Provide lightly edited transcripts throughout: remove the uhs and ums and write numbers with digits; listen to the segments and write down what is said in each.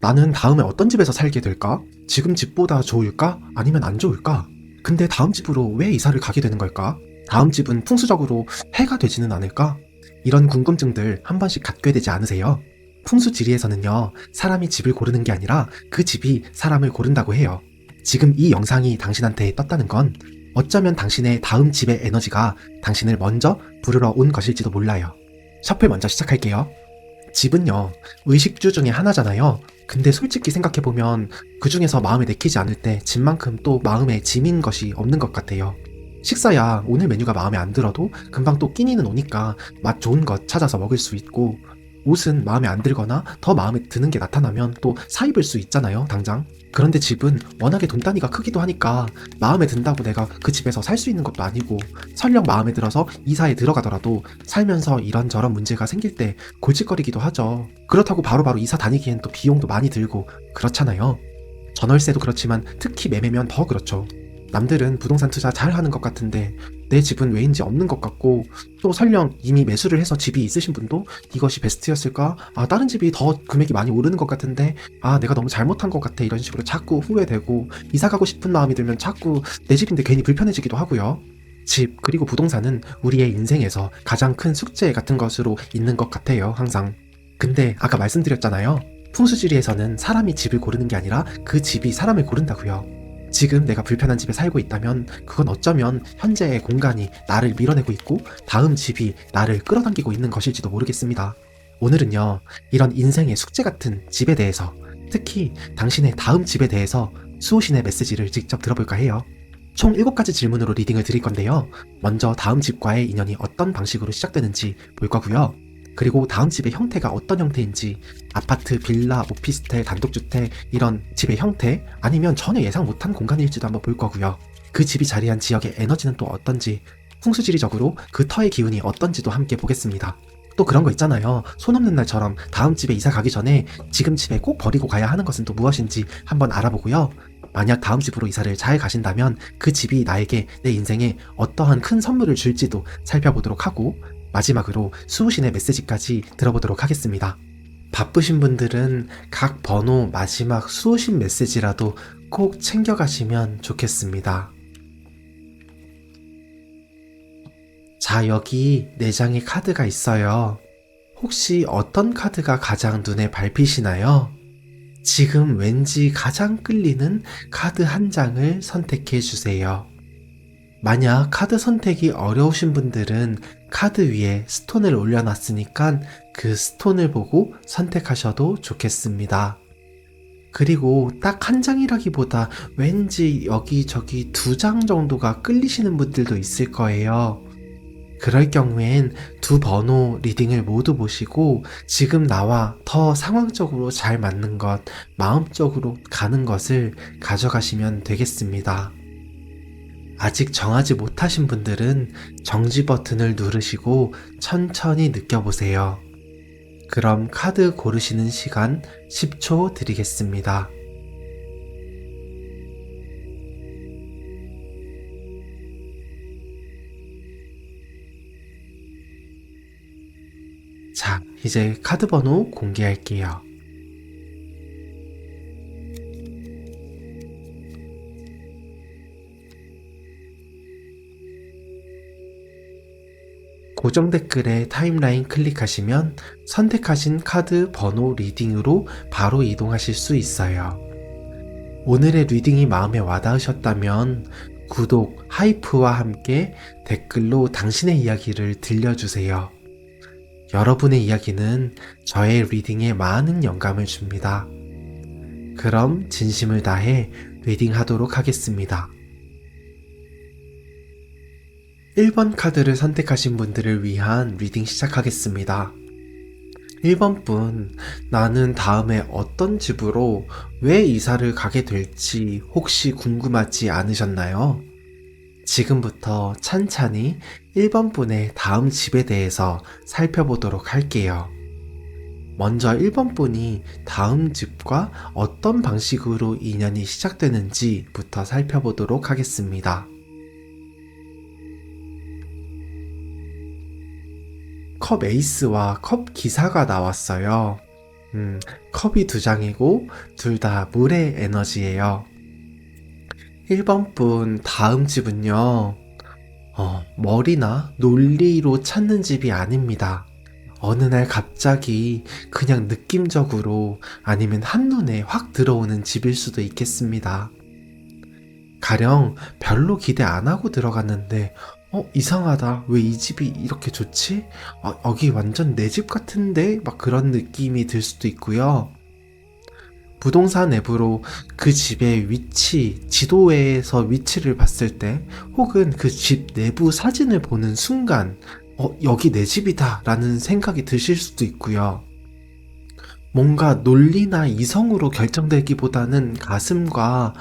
나는 다음에 어떤 집에서 살게 될까? 지금 집보다 좋을까? 아니면 안 좋을까? 근데 다음 집으로 왜 이사를 가게 되는 걸까? 다음 집은 풍수적으로 해가 되지는 않을까? 이런 궁금증들 한 번씩 갖게 되지 않으세요? 풍수지리에서는요, 사람이 집을 고르는 게 아니라 그 집이 사람을 고른다고 해요. 지금 이 영상이 당신한테 떴다는 건 어쩌면 당신의 다음 집의 에너지가 당신을 먼저 부르러 온 것일지도 몰라요. 셔플 먼저 시작할게요. 집은요, 의식주 중에 하나잖아요. 근데 솔직히 생각해보면 그 중에서 마음에 내키지 않을 때 집만큼 또 마음에 짐인 것이 없는 것 같아요. 식사야 오늘 메뉴가 마음에 안 들어도 금방 또 끼니는 오니까 맛 좋은 것 찾아서 먹을 수 있고, 옷은 마음에 안 들거나 더 마음에 드는 게 나타나면 또 사입을 수 있잖아요, 당장. 그런데 집은 워낙에 돈 단위가 크기도 하니까 마음에 든다고 내가 그 집에서 살 수 있는 것도 아니고, 설령 마음에 들어서 이사에 들어가더라도 살면서 이런저런 문제가 생길 때 골칫거리기도 하죠. 그렇다고 바로바로 이사 다니기엔 또 비용도 많이 들고 그렇잖아요. 전월세도 그렇지만 특히 매매면 더 그렇죠. 남들은 부동산 투자 잘 하는 것 같은데 내 집은 왜인지 없는 것 같고, 또 설령 이미 매수를 해서 집이 있으신 분도 이것이 베스트였을까? 다른 집이 더 금액이 많이 오르는 것 같은데 내가 너무 잘못한 것 같아, 이런 식으로 자꾸 후회되고, 이사 가고 싶은 마음이 들면 자꾸 내 집인데 괜히 불편해지기도 하고요. 집 그리고 부동산은 우리의 인생에서 가장 큰 숙제 같은 것으로 있는 것 같아요, 항상. 근데 아까 말씀드렸잖아요. 풍수지리에서는 사람이 집을 고르는 게 아니라 그 집이 사람을 고른다고요. 지금 내가 불편한 집에 살고 있다면 그건 어쩌면 현재의 공간이 나를 밀어내고 있고 다음 집이 나를 끌어당기고 있는 것일지도 모르겠습니다. 오늘은요, 이런 인생의 숙제 같은 집에 대해서, 특히 당신의 다음 집에 대해서 수호신의 메시지를 직접 들어볼까 해요. 총 7가지 질문으로 리딩을 드릴 건데요. 먼저 다음 집과의 인연이 어떤 방식으로 시작되는지 볼 거고요. 그리고 다음 집의 형태가 어떤 형태인지, 아파트, 빌라, 오피스텔, 단독주택, 이런 집의 형태, 아니면 전혀 예상 못한 공간일지도 한번 볼 거고요. 그 집이 자리한 지역의 에너지는 또 어떤지, 풍수지리적으로 그 터의 기운이 어떤지도 함께 보겠습니다. 또 그런 거 있잖아요. 손 없는 날처럼 다음 집에 이사 가기 전에 지금 집에 꼭 버리고 가야 하는 것은 또 무엇인지 한번 알아보고요. 만약 다음 집으로 이사를 잘 가신다면 그 집이 나에게 내 인생에 어떠한 큰 선물을 줄지도 살펴보도록 하고, 마지막으로 수호신의 메시지까지 들어보도록 하겠습니다. 바쁘신 분들은 각 번호 마지막 수호신 메시지라도 꼭 챙겨가시면 좋겠습니다. 자, 여기 4장의 카드가 있어요. 혹시 어떤 카드가 가장 눈에 밟히시나요? 지금 왠지 가장 끌리는 카드 한 장을 선택해 주세요. 만약 카드 선택이 어려우신 분들은 카드 위에 스톤을 올려놨으니까 그 스톤을 보고 선택하셔도 좋겠습니다. 그리고 딱 한 장이라기보다 왠지 여기저기 2장 정도가 끌리시는 분들도 있을 거예요. 그럴 경우엔 두 번호 리딩을 모두 보시고 지금 나와 더 상황적으로 잘 맞는 것, 마음적으로 가는 것을 가져가시면 되겠습니다. 아직 정하지 못하신 분들은 정지 버튼을 누르시고 천천히 느껴보세요. 그럼 카드 고르시는 시간 10초 드리겠습니다. 자, 이제 카드 번호 공개할게요. 고정 댓글에 타임라인 클릭하시면 선택하신 카드 번호 리딩으로 바로 이동하실 수 있어요. 오늘의 리딩이 마음에 와닿으셨다면 구독, 하이프와 함께 댓글로 당신의 이야기를 들려주세요. 여러분의 이야기는 저의 리딩에 많은 영감을 줍니다. 그럼 진심을 다해 리딩하도록 하겠습니다. 1번 카드를 선택하신 분들을 위한 리딩 시작하겠습니다. 1번 분, 나는 다음에 어떤 집으로 왜 이사를 가게 될지 혹시 궁금하지 않으셨나요? 지금부터 찬찬히 1번 분의 다음 집에 대해서 살펴보도록 할게요. 먼저 1번 분이 다음 집과 어떤 방식으로 인연이 시작되는지부터 살펴보도록 하겠습니다. 컵 에이스와 컵 기사가 나왔어요. 컵이 두 장이고 둘 다 물의 에너지예요. 1번 분 다음 집은요. 머리나 논리로 찾는 집이 아닙니다. 어느 날 갑자기 그냥 느낌적으로 아니면 한눈에 확 들어오는 집일 수도 있겠습니다. 가령 별로 기대 안 하고 들어갔는데 이상하다. 왜 이 집이 이렇게 좋지? 여기 완전 내 집 같은데? 막 그런 느낌이 들 수도 있고요. 부동산 앱으로 그 집의 위치, 지도에서 위치를 봤을 때, 혹은 그 집 내부 사진을 보는 순간, 여기 내 집이다 라는 생각이 드실 수도 있고요. 뭔가 논리나 이성으로 결정되기보다는 가슴과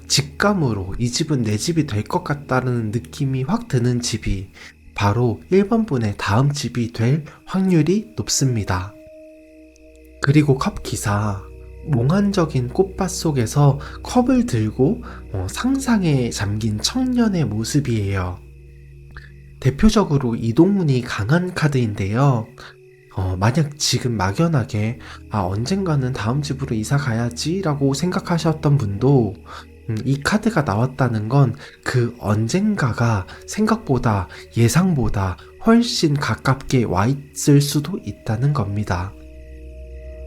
직감으로 이 집은 내 집이 될 것 같다는 느낌이 확 드는 집이 바로 1번 분의 다음 집이 될 확률이 높습니다. 그리고 컵 기사, 몽환적인 꽃밭 속에서 컵을 들고 상상에 잠긴 청년의 모습이에요. 대표적으로 이동운이 강한 카드인데요. 만약 지금 막연하게 언젠가는 다음 집으로 이사 가야지 라고 생각하셨던 분도 이 카드가 나왔다는 건 그 언젠가가 생각보다 예상보다 훨씬 가깝게 와 있을 수도 있다는 겁니다.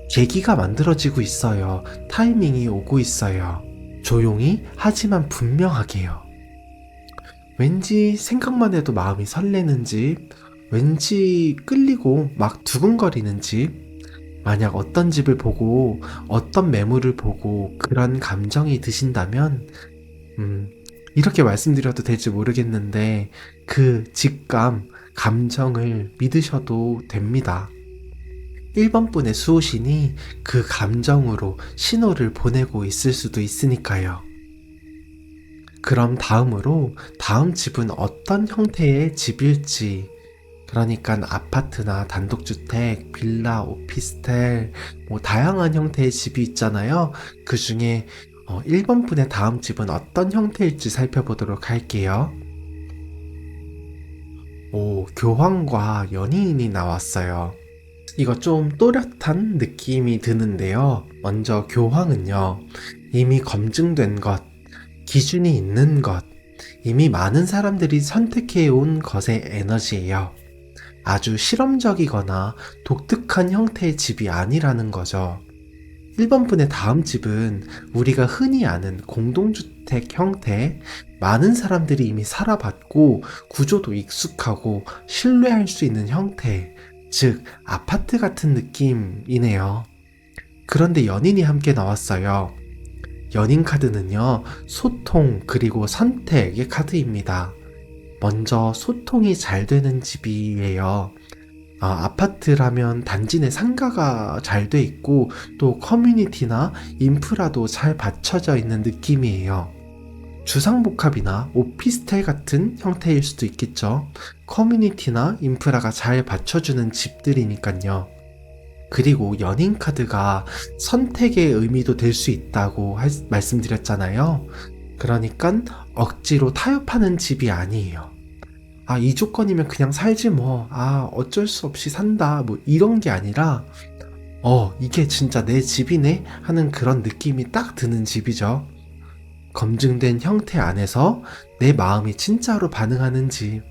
계기가 만들어지고 있어요. 타이밍이 오고 있어요. 조용히 하지만 분명하게요. 왠지 생각만 해도 마음이 설레는 집, 왠지 끌리고 막 두근거리는 집, 만약 어떤 집을 보고 어떤 매물을 보고 그런 감정이 드신다면 이렇게 말씀드려도 될지 모르겠는데 그 직감, 감정을 믿으셔도 됩니다. 1번 분의 수호신이 그 감정으로 신호를 보내고 있을 수도 있으니까요. 그럼 다음으로 다음 집은 어떤 형태의 집일지, 그러니까 아파트나 단독주택, 빌라, 오피스텔, 다양한 형태의 집이 있잖아요. 그 중에 1번 분의 다음 집은 어떤 형태일지 살펴보도록 할게요. 교황과 연인이 나왔어요. 이거 좀 또렷한 느낌이 드는데요. 먼저 교황은요, 이미 검증된 것, 기준이 있는 것, 이미 많은 사람들이 선택해온 것의 에너지예요. 아주 실험적이거나 독특한 형태의 집이 아니라는 거죠. 1번 분의 다음 집은 우리가 흔히 아는 공동주택 형태, 많은 사람들이 이미 살아봤고 구조도 익숙하고 신뢰할 수 있는 형태, 즉 아파트 같은 느낌이네요. 그런데 연인이 함께 나왔어요. 연인 카드는요, 소통 그리고 선택의 카드입니다. 먼저 소통이 잘 되는 집이에요. 아파트라면 단지 내 상가가 잘 돼 있고 또 커뮤니티나 인프라도 잘 받쳐져 있는 느낌이에요. 주상복합이나 오피스텔 같은 형태일 수도 있겠죠. 커뮤니티나 인프라가 잘 받쳐주는 집들이니까요. 그리고 연인 카드가 선택의 의미도 될 수 있다고 말씀드렸잖아요. 그러니까 억지로 타협하는 집이 아니에요. 이 조건이면 그냥 살지 뭐. 어쩔 수 없이 산다. 이런 게 아니라, 이게 진짜 내 집이네? 하는 그런 느낌이 딱 드는 집이죠. 검증된 형태 안에서 내 마음이 진짜로 반응하는 집.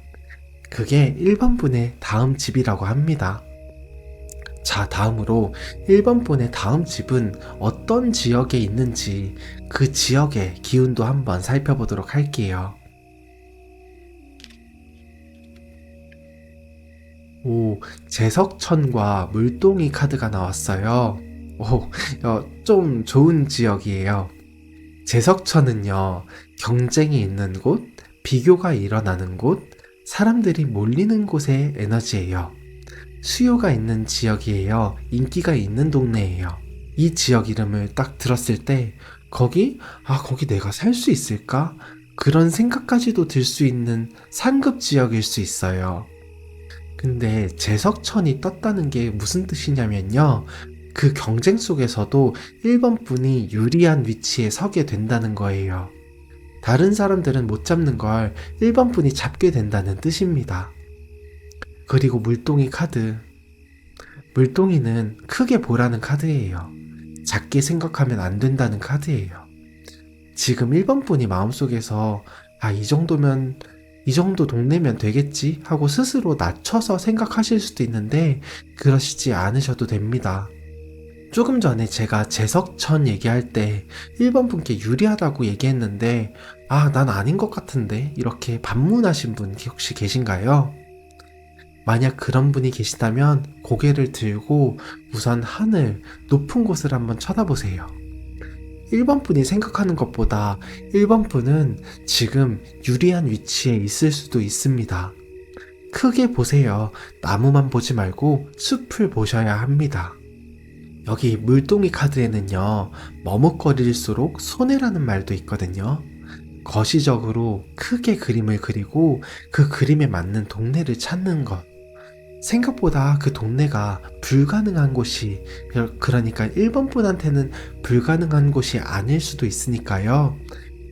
그게 1번 분의 다음 집이라고 합니다. 자, 다음으로 1번 분의 다음 집은 어떤 지역에 있는지 그 지역의 기운도 한번 살펴보도록 할게요. 제석천과 물동이 카드가 나왔어요. 좀 좋은 지역이에요. 제석천은요, 경쟁이 있는 곳, 비교가 일어나는 곳, 사람들이 몰리는 곳의 에너지예요. 수요가 있는 지역이에요. 인기가 있는 동네예요. 이 지역 이름을 딱 들었을 때 거기 내가 살 수 있을까? 그런 생각까지도 들 수 있는 상급 지역일 수 있어요. 근데 제석천이 떴다는 게 무슨 뜻이냐면요. 그 경쟁 속에서도 1번 분이 유리한 위치에 서게 된다는 거예요. 다른 사람들은 못 잡는 걸 1번 분이 잡게 된다는 뜻입니다. 그리고 물동이 카드. 물동이는 크게 보라는 카드예요. 작게 생각하면 안 된다는 카드예요. 지금 1번 분이 마음속에서 이 정도면 이 정도 동네면 되겠지 하고 스스로 낮춰서 생각하실 수도 있는데 그러시지 않으셔도 됩니다. 조금 전에 제가 재석천 얘기할 때 1번 분께 유리하다고 얘기했는데 난 아닌 것 같은데 이렇게 반문하신 분 혹시 계신가요? 만약 그런 분이 계시다면 고개를 들고 우선 하늘, 높은 곳을 한번 쳐다보세요. 1번 분이 생각하는 것보다 1번 분은 지금 유리한 위치에 있을 수도 있습니다. 크게 보세요. 나무만 보지 말고 숲을 보셔야 합니다. 여기 물동이 카드에는요, 머뭇거릴수록 손해라는 말도 있거든요. 거시적으로 크게 그림을 그리고 그 그림에 맞는 동네를 찾는 것. 생각보다 그 동네가 불가능한 곳이, 그러니까 1번 분한테는 불가능한 곳이 아닐 수도 있으니까요.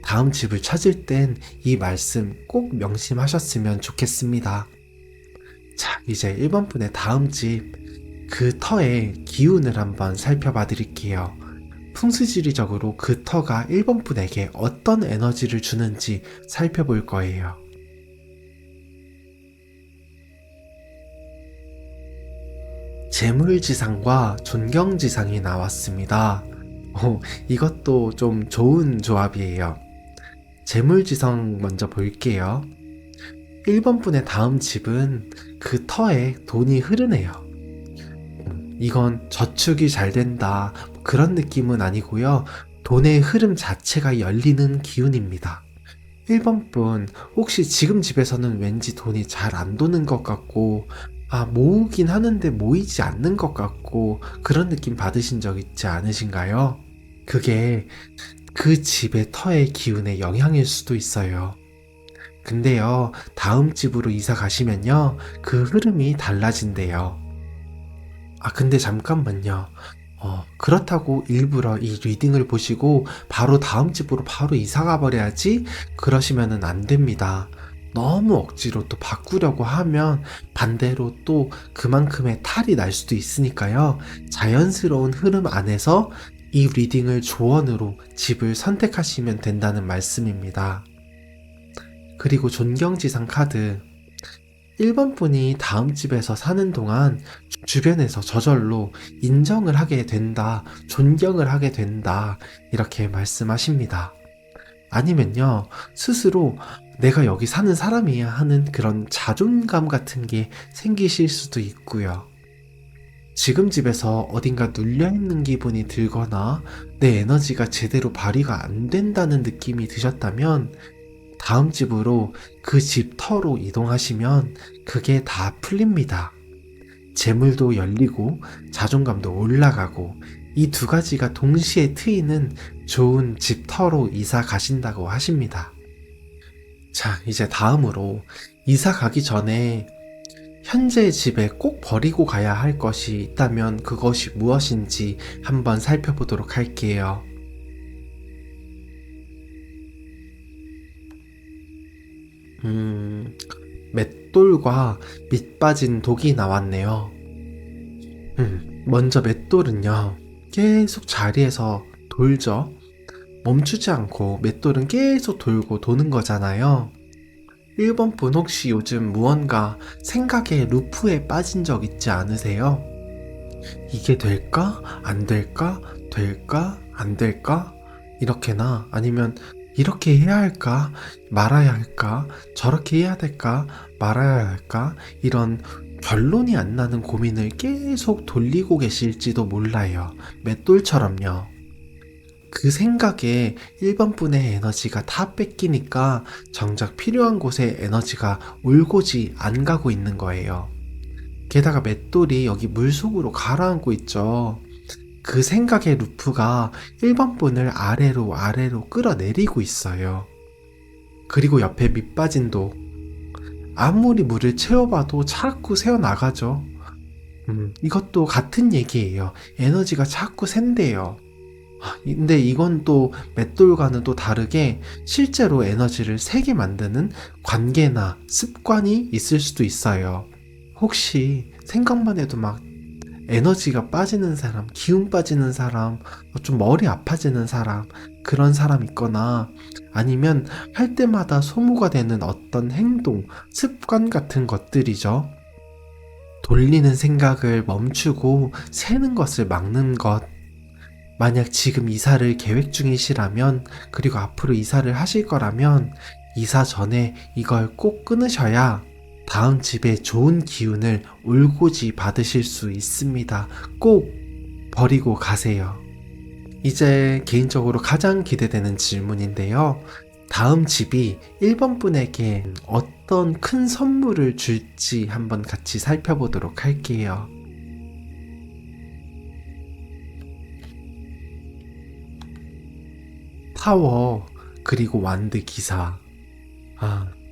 다음 집을 찾을 땐 이 말씀 꼭 명심하셨으면 좋겠습니다. 자, 이제 1번 분의 다음 집, 그 터의 기운을 한번 살펴봐 드릴게요. 풍수지리적으로 그 터가 1번 분에게 어떤 에너지를 주는지 살펴볼 거예요. 재물지상과 존경지상이 나왔습니다. 이것도 좀 좋은 조합이에요. 재물지상 먼저 볼게요. 1번 분의 다음 집은 그 터에 돈이 흐르네요. 이건 저축이 잘 된다 그런 느낌은 아니고요. 돈의 흐름 자체가 열리는 기운입니다. 1번 분 혹시 지금 집에서는 왠지 돈이 잘 안 도는 것 같고 모으긴 하는데 모이지 않는 것 같고 그런 느낌 받으신 적 있지 않으신가요? 그게 그 집의 터의 기운의 영향일 수도 있어요. 근데요, 다음 집으로 이사 가시면요, 그 흐름이 달라진대요. 근데 잠깐만요. 그렇다고 일부러 이 리딩을 보시고 바로 다음 집으로 바로 이사 가버려야지? 그러시면은 안 됩니다. 너무 억지로 또 바꾸려고 하면 반대로 또 그만큼의 탈이 날 수도 있으니까요. 자연스러운 흐름 안에서 이 리딩을 조언으로 집을 선택하시면 된다는 말씀입니다. 그리고 존경지상 카드. 1번 분이 다음 집에서 사는 동안 주변에서 저절로 인정을 하게 된다, 존경을 하게 된다, 이렇게 말씀하십니다. 아니면요, 스스로 내가 여기 사는 사람이야 하는 그런 자존감 같은 게 생기실 수도 있고요. 지금 집에서 어딘가 눌려있는 기분이 들거나 내 에너지가 제대로 발휘가 안 된다는 느낌이 드셨다면 다음 집으로 그 집 터로 이동하시면 그게 다 풀립니다. 재물도 열리고 자존감도 올라가고 이 두 가지가 동시에 트이는 좋은 집 터로 이사 가신다고 하십니다. 자, 이제 다음으로 이사 가기 전에 현재 집에 꼭 버리고 가야 할 것이 있다면 그것이 무엇인지 한번 살펴보도록 할게요. 맷돌과 밑 빠진 독이 나왔네요. 먼저 맷돌은요, 계속 자리에서 돌죠. 멈추지 않고 맷돌은 계속 돌고 도는 거잖아요. 1번 분 혹시 요즘 무언가 생각의 루프에 빠진 적 있지 않으세요? 이게 될까? 안 될까? 될까? 안 될까? 이렇게나 아니면 이렇게 해야 할까? 말아야 할까? 저렇게 해야 될까? 말아야 할까? 이런 결론이 안 나는 고민을 계속 돌리고 계실지도 몰라요. 맷돌처럼요. 그 생각에 1번 분의 에너지가 다 뺏기니까 정작 필요한 곳에 에너지가 올고지 안 가고 있는 거예요. 게다가 맷돌이 여기 물속으로 가라앉고 있죠. 그 생각의 루프가 1번 분을 아래로 끌어내리고 있어요. 그리고 옆에 밑빠진 독. 아무리 물을 채워봐도 자꾸 새어나가죠. 이것도 같은 얘기예요. 에너지가 자꾸 샌대요. 근데 이건 또 맷돌과는 또 다르게 실제로 에너지를 새게 만드는 관계나 습관이 있을 수도 있어요. 혹시 생각만 해도 막 에너지가 빠지는 사람, 기운 빠지는 사람, 좀 머리 아파지는 사람, 그런 사람 있거나 아니면 할 때마다 소모가 되는 어떤 행동, 습관 같은 것들이죠. 돌리는 생각을 멈추고 새는 것을 막는 것. 만약 지금 이사를 계획 중이시라면, 그리고 앞으로 이사를 하실 거라면 이사 전에 이걸 꼭 끊으셔야 다음 집에 좋은 기운을 올곧이 받으실 수 있습니다. 꼭 버리고 가세요. 이제 개인적으로 가장 기대되는 질문인데요. 다음 집이 1번 분에게 어떤 큰 선물을 줄지 한번 같이 살펴보도록 할게요. 타워, 그리고 완드 기사.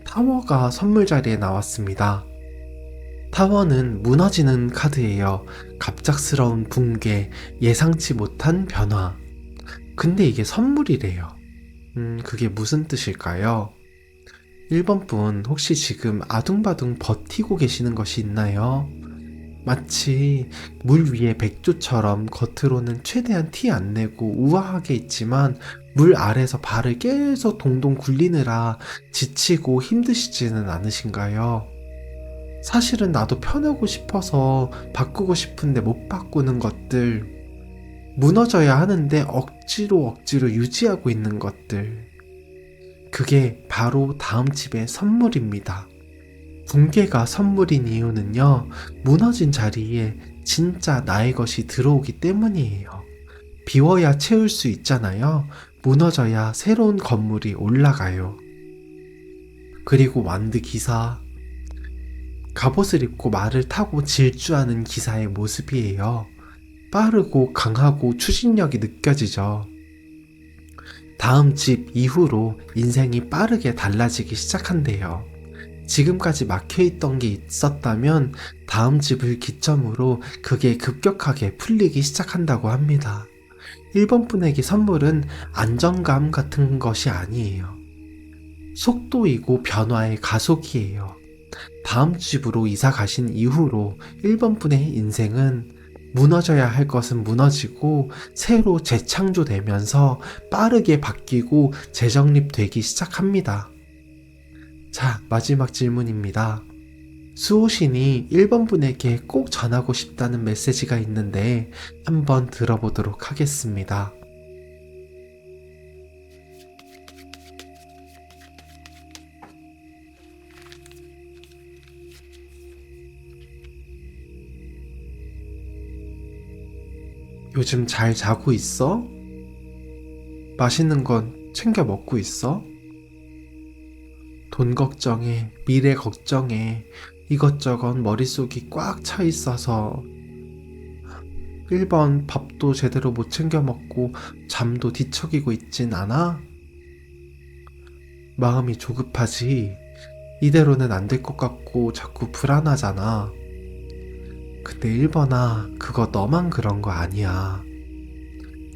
타워가 선물 자리에 나왔습니다. 타워는 무너지는 카드예요. 갑작스러운 붕괴, 예상치 못한 변화. 근데 이게 선물이래요. 그게 무슨 뜻일까요? 1번 분 혹시 지금 아둥바둥 버티고 계시는 것이 있나요? 마치 물 위에 백조처럼 겉으로는 최대한 티 안 내고 우아하게 있지만 물 아래서 발을 계속 동동 굴리느라 지치고 힘드시지는 않으신가요? 사실은 나도 편하고 싶어서 바꾸고 싶은데 못 바꾸는 것들, 무너져야 하는데 억지로 유지하고 있는 것들, 그게 바로 다음 집의 선물입니다. 붕괴가 선물인 이유는요, 무너진 자리에 진짜 나의 것이 들어오기 때문이에요. 비워야 채울 수 있잖아요. 무너져야 새로운 건물이 올라가요. 그리고 완드 기사, 갑옷을 입고 말을 타고 질주하는 기사의 모습이에요. 빠르고 강하고 추진력이 느껴지죠. 다음 집 이후로 인생이 빠르게 달라지기 시작한대요. 지금까지 막혀있던 게 있었다면 다음 집을 기점으로 그게 급격하게 풀리기 시작한다고 합니다. 1번 분에게 선물은 안정감 같은 것이 아니에요. 속도이고 변화의 가속이에요. 다음 집으로 이사 가신 이후로 1번 분의 인생은 무너져야 할 것은 무너지고 새로 재창조되면서 빠르게 바뀌고 재정립되기 시작합니다. 자, 마지막 질문입니다. 수호신이 1번 분에게 꼭 전하고 싶다는 메시지가 있는데 한번 들어보도록 하겠습니다. 요즘 잘 자고 있어? 맛있는 건 챙겨 먹고 있어? 돈 걱정에, 미래 걱정에 이것저것 머릿속이 꽉 차 있어서 1번 밥도 제대로 못 챙겨 먹고 잠도 뒤척이고 있진 않아? 마음이 조급하지. 이대로는 안 될 것 같고 자꾸 불안하잖아. 근데 1번아, 그거 너만 그런 거 아니야.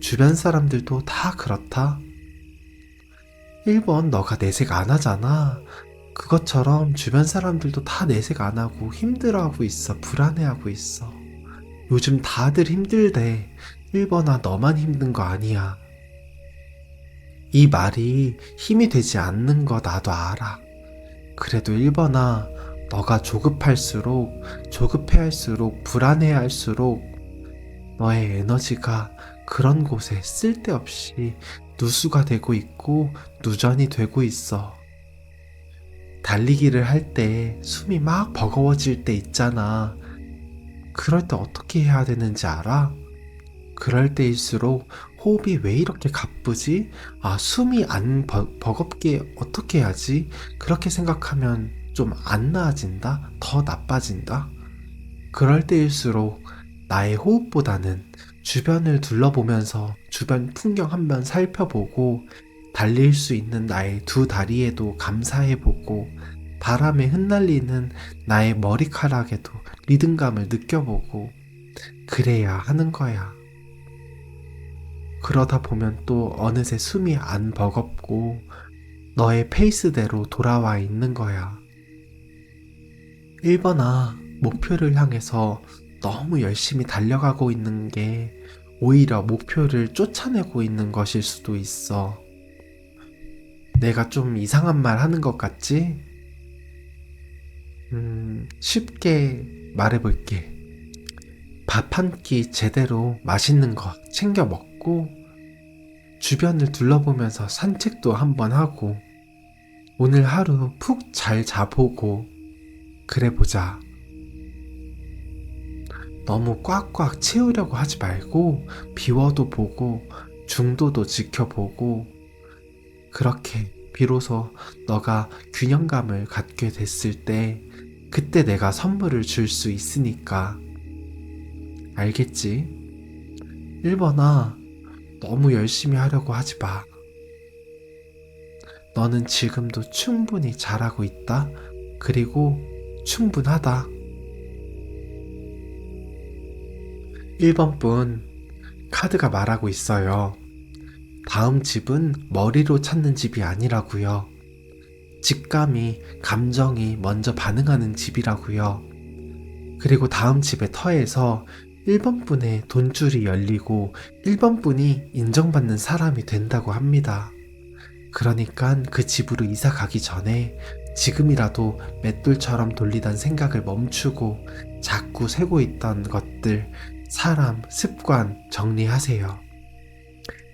주변 사람들도 다 그렇다. 1번 너가 내색 안 하잖아. 그것처럼 주변 사람들도 다 내색 안 하고 힘들어하고 있어. 불안해하고 있어. 요즘 다들 힘들대. 1번아, 너만 힘든 거 아니야. 이 말이 힘이 되지 않는 거 나도 알아. 그래도 1번아, 너가 조급해할수록 불안해할수록 너의 에너지가 그런 곳에 쓸데없이 누수가 되고 있고 누전이 되고 있어. 달리기를 할 때 숨이 막 버거워질 때 있잖아. 그럴 때 어떻게 해야 되는지 알아? 그럴 때일수록 호흡이 왜 이렇게 가쁘지? 숨이 안 버겁게 어떻게 해야지? 그렇게 생각하면 좀 안 나아진다? 더 나빠진다? 그럴 때일수록 나의 호흡보다는 주변을 둘러보면서 주변 풍경 한번 살펴보고 달릴 수 있는 나의 두 다리에도 감사해보고 바람에 흩날리는 나의 머리카락에도 리듬감을 느껴보고 그래야 하는 거야. 그러다 보면 또 어느새 숨이 안 버겁고 너의 페이스대로 돌아와 있는 거야. 1번아, 목표를 향해서 너무 열심히 달려가고 있는 게 오히려 목표를 쫓아내고 있는 것일 수도 있어. 내가 좀 이상한 말 하는 것 같지? 쉽게 말해볼게. 밥 한 끼 제대로 맛있는 거 챙겨 먹고, 주변을 둘러보면서 산책도 한번 하고, 오늘 하루 푹 잘 자보고, 그래 보자. 너무 꽉꽉 채우려고 하지 말고, 비워도 보고, 중도도 지켜보고, 그렇게 비로소 너가 균형감을 갖게 됐을 때, 그때 내가 선물을 줄 수 있으니까. 알겠지? 1번아, 너무 열심히 하려고 하지 마. 너는 지금도 충분히 잘하고 있다. 그리고 충분하다. 1번 분, 카드가 말하고 있어요. 다음 집은 머리로 찾는 집이 아니라고요. 직감이, 감정이 먼저 반응하는 집이라고요. 그리고 다음 집의 터에서 1번 분의 돈줄이 열리고 1번 분이 인정받는 사람이 된다고 합니다. 그러니까 그 집으로 이사 가기 전에 지금이라도 맷돌처럼 돌리던 생각을 멈추고 자꾸 세고 있던 것들, 사람, 습관 정리하세요.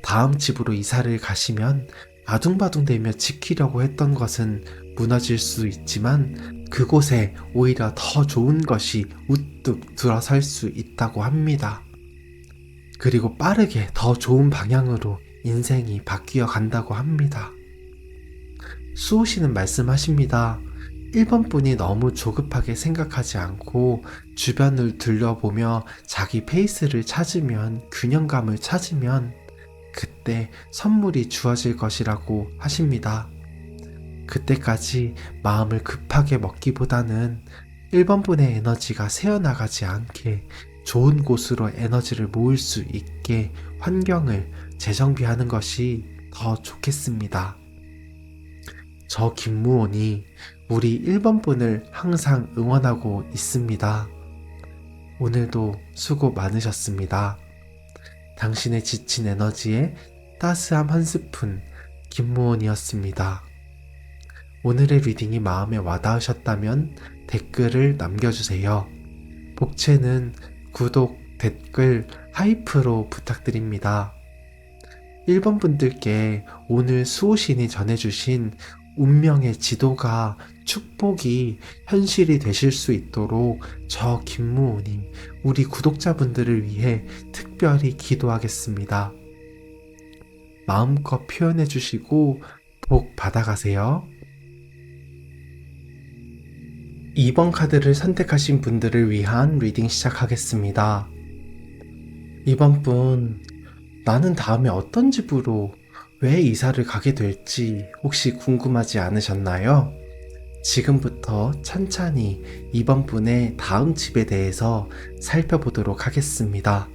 다음 집으로 이사를 가시면 아둥바둥대며 지키려고 했던 것은 무너질 수 있지만 그곳에 오히려 더 좋은 것이 우뚝 들어설 수 있다고 합니다. 그리고 빠르게 더 좋은 방향으로 인생이 바뀌어 간다고 합니다. 수호 씨는 말씀하십니다. 1번 분이 너무 조급하게 생각하지 않고 주변을 둘러보며 자기 페이스를 찾으면, 균형감을 찾으면 그때 선물이 주어질 것이라고 하십니다. 그때까지 마음을 급하게 먹기보다는 1번 분의 에너지가 새어나가지 않게 좋은 곳으로 에너지를 모을 수 있게 환경을 재정비하는 것이 더 좋겠습니다. 저 김무원이 우리 1번 분을 항상 응원하고 있습니다. 오늘도 수고 많으셨습니다. 당신의 지친 에너지에 따스함 한 스푼, 김무원이었습니다. 오늘의 리딩이 마음에 와닿으셨다면 댓글을 남겨주세요. 복채는 구독, 댓글, 하이프로 부탁드립니다. 1번 분들께 오늘 수호신이 전해주신 운명의 지도가, 축복이 현실이 되실 수 있도록 저 김무온이 우리 구독자분들을 위해 특별히 기도하겠습니다. 마음껏 표현해 주시고 복 받아가세요. 2번 카드를 선택하신 분들을 위한 리딩 시작하겠습니다. 2번 분, 나는 다음에 어떤 집으로 왜 이사를 가게 될지 혹시 궁금하지 않으셨나요? 지금부터 천천히 2번 분의 다음 집에 대해서 살펴보도록 하겠습니다.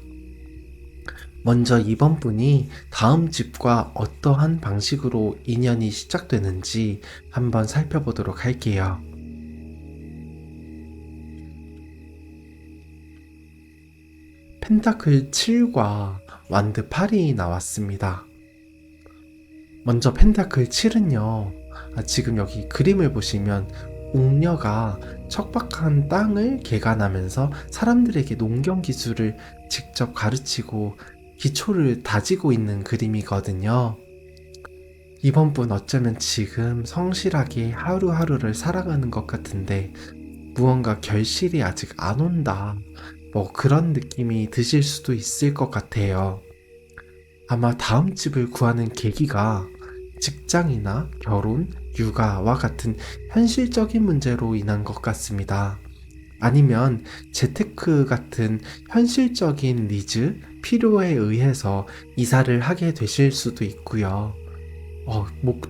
먼저 2번 분이 다음 집과 어떠한 방식으로 인연이 시작되는지 한번 살펴보도록 할게요. 펜타클 7과 완드 8이 나왔습니다. 먼저 펜타클 7은요, 지금 여기 그림을 보시면 웅녀가 척박한 땅을 개간하면서 사람들에게 농경 기술을 직접 가르치고 기초를 다지고 있는 그림이거든요. 이번 분 어쩌면 지금 성실하게 하루하루를 살아가는 것 같은데 무언가 결실이 아직 안 온다, 그런 느낌이 드실 수도 있을 것 같아요. 아마 다음 집을 구하는 계기가 직장이나 결혼, 육아와 같은 현실적인 문제로 인한 것 같습니다. 아니면 재테크 같은 현실적인 니즈, 필요에 의해서 이사를 하게 되실 수도 있고요.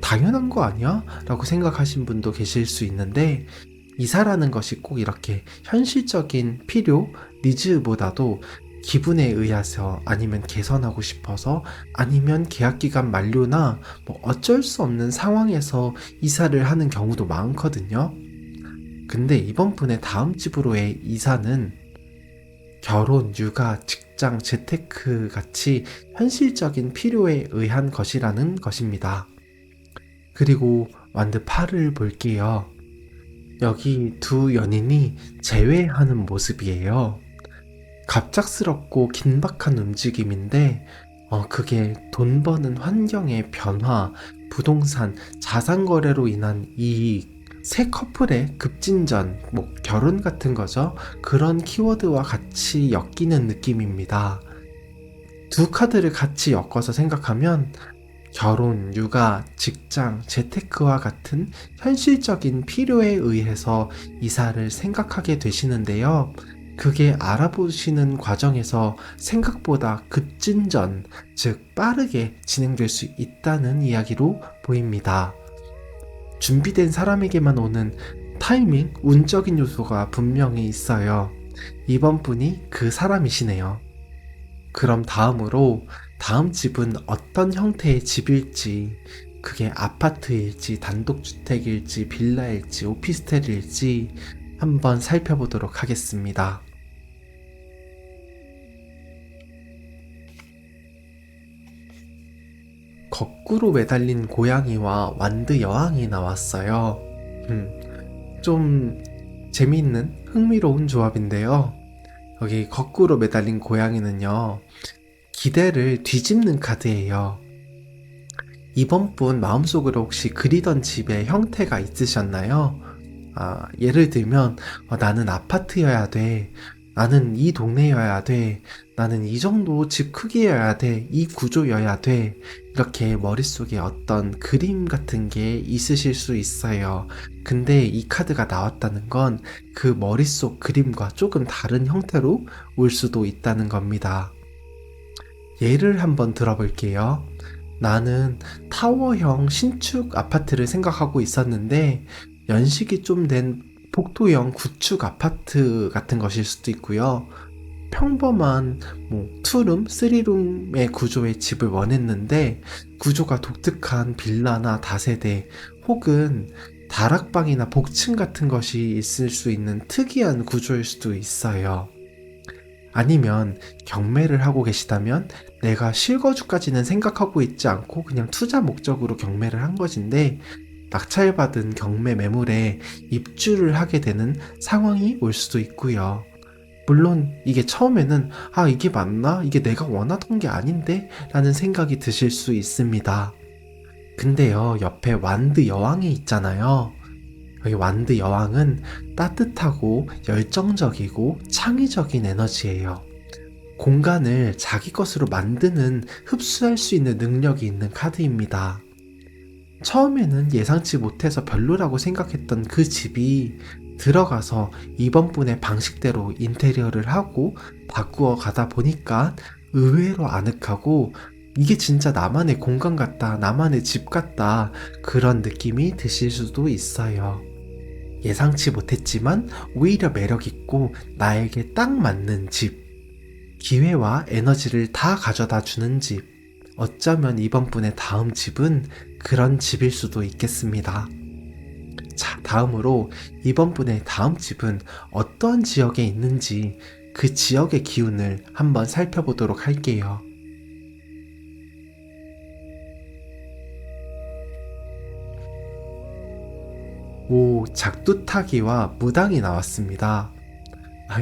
당연한 거 아니야? 라고 생각하신 분도 계실 수 있는데, 이사라는 것이 꼭 이렇게 현실적인 필요, 니즈보다도 기분에 의해서, 아니면 개선하고 싶어서, 아니면 계약기간 만료나 어쩔 수 없는 상황에서 이사를 하는 경우도 많거든요. 근데 이번 분의 다음 집으로의 이사는 결혼, 육아, 직장, 재테크 같이 현실적인 필요에 의한 것이라는 것입니다. 그리고 완드 8을 볼게요. 여기 두 연인이 재회하는 모습이에요. 갑작스럽고 긴박한 움직임인데, 그게 돈 버는 환경의 변화, 부동산, 자산 거래로 인한 이익, 새 커플의 급진전, 결혼 같은 거죠. 그런 키워드와 같이 엮이는 느낌입니다. 두 카드를 같이 엮어서 생각하면 결혼, 육아, 직장, 재테크와 같은 현실적인 필요에 의해서 이사를 생각하게 되시는데요. 그게 알아보시는 과정에서 생각보다 급진전, 즉 빠르게 진행될 수 있다는 이야기로 보입니다. 준비된 사람에게만 오는 타이밍, 운적인 요소가 분명히 있어요. 이번 분이 그 사람이시네요. 그럼 다음으로 다음 집은 어떤 형태의 집일지, 그게 아파트일지, 단독주택일지, 빌라일지, 오피스텔일지 한번 살펴보도록 하겠습니다. 거꾸로 매달린 고양이와 완드 여왕이 나왔어요. 좀 재미있는 흥미로운 조합인데요. 여기 거꾸로 매달린 고양이는요, 기대를 뒤집는 카드예요. 이번 분 마음속으로 혹시 그리던 집의 형태가 있으셨나요? 예를 들면 나는 아파트여야 돼, 나는 이 동네여야 돼, 나는 이 정도 집 크기여야 돼, 이 구조여야 돼, 이렇게 머릿속에 어떤 그림 같은 게 있으실 수 있어요. 근데 이 카드가 나왔다는 건 그 머릿속 그림과 조금 다른 형태로 올 수도 있다는 겁니다. 예를 한번 들어볼게요. 나는 타워형 신축 아파트를 생각하고 있었는데 연식이 좀 된 복도형 구축 아파트 같은 것일 수도 있고요. 평범한 투룸, 쓰리룸의 구조의 집을 원했는데 구조가 독특한 빌라나 다세대 혹은 다락방이나 복층 같은 것이 있을 수 있는 특이한 구조일 수도 있어요. 아니면 경매를 하고 계시다면 내가 실거주까지는 생각하고 있지 않고 그냥 투자 목적으로 경매를 한 것인데 낙찰받은 경매 매물에 입주를 하게 되는 상황이 올 수도 있고요. 물론 이게 처음에는 이게 맞나? 이게 내가 원하던 게 아닌데? 라는 생각이 드실 수 있습니다. 근데요, 옆에 완드 여왕이 있잖아요. 여기 완드 여왕은 따뜻하고 열정적이고 창의적인 에너지예요. 공간을 자기 것으로 만드는, 흡수할 수 있는 능력이 있는 카드입니다. 처음에는 예상치 못해서 별로라고 생각했던 그 집이 들어가서 이번 분의 방식대로 인테리어를 하고 바꾸어 가다 보니까 의외로 아늑하고 이게 진짜 나만의 공간 같다, 나만의 집 같다, 그런 느낌이 드실 수도 있어요. 예상치 못했지만 오히려 매력있고 나에게 딱 맞는 집, 기회와 에너지를 다 가져다 주는 집, 어쩌면 이번 분의 다음 집은 그런 집일 수도 있겠습니다. 자, 다음으로 이번 분의 다음 집은 어떠한 지역에 있는지 그 지역의 기운을 한번 살펴보도록 할게요. 오, 작두타기와 무당이 나왔습니다.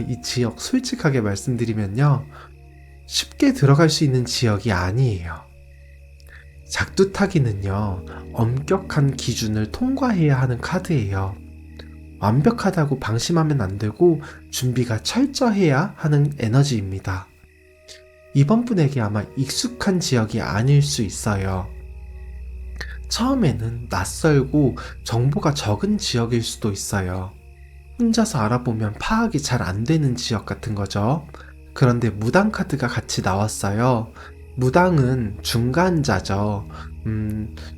이 지역 솔직하게 말씀드리면요, 쉽게 들어갈 수 있는 지역이 아니에요. 작두타기는요, 엄격한 기준을 통과해야 하는 카드예요. 완벽하다고 방심하면 안 되고 준비가 철저해야 하는 에너지입니다. 이번 분에게 아마 익숙한 지역이 아닐 수 있어요. 처음에는 낯설고 정보가 적은 지역일 수도 있어요. 혼자서 알아보면 파악이 잘 안 되는 지역 같은 거죠. 그런데 무당 카드가 같이 나왔어요. 무당은 중간자죠.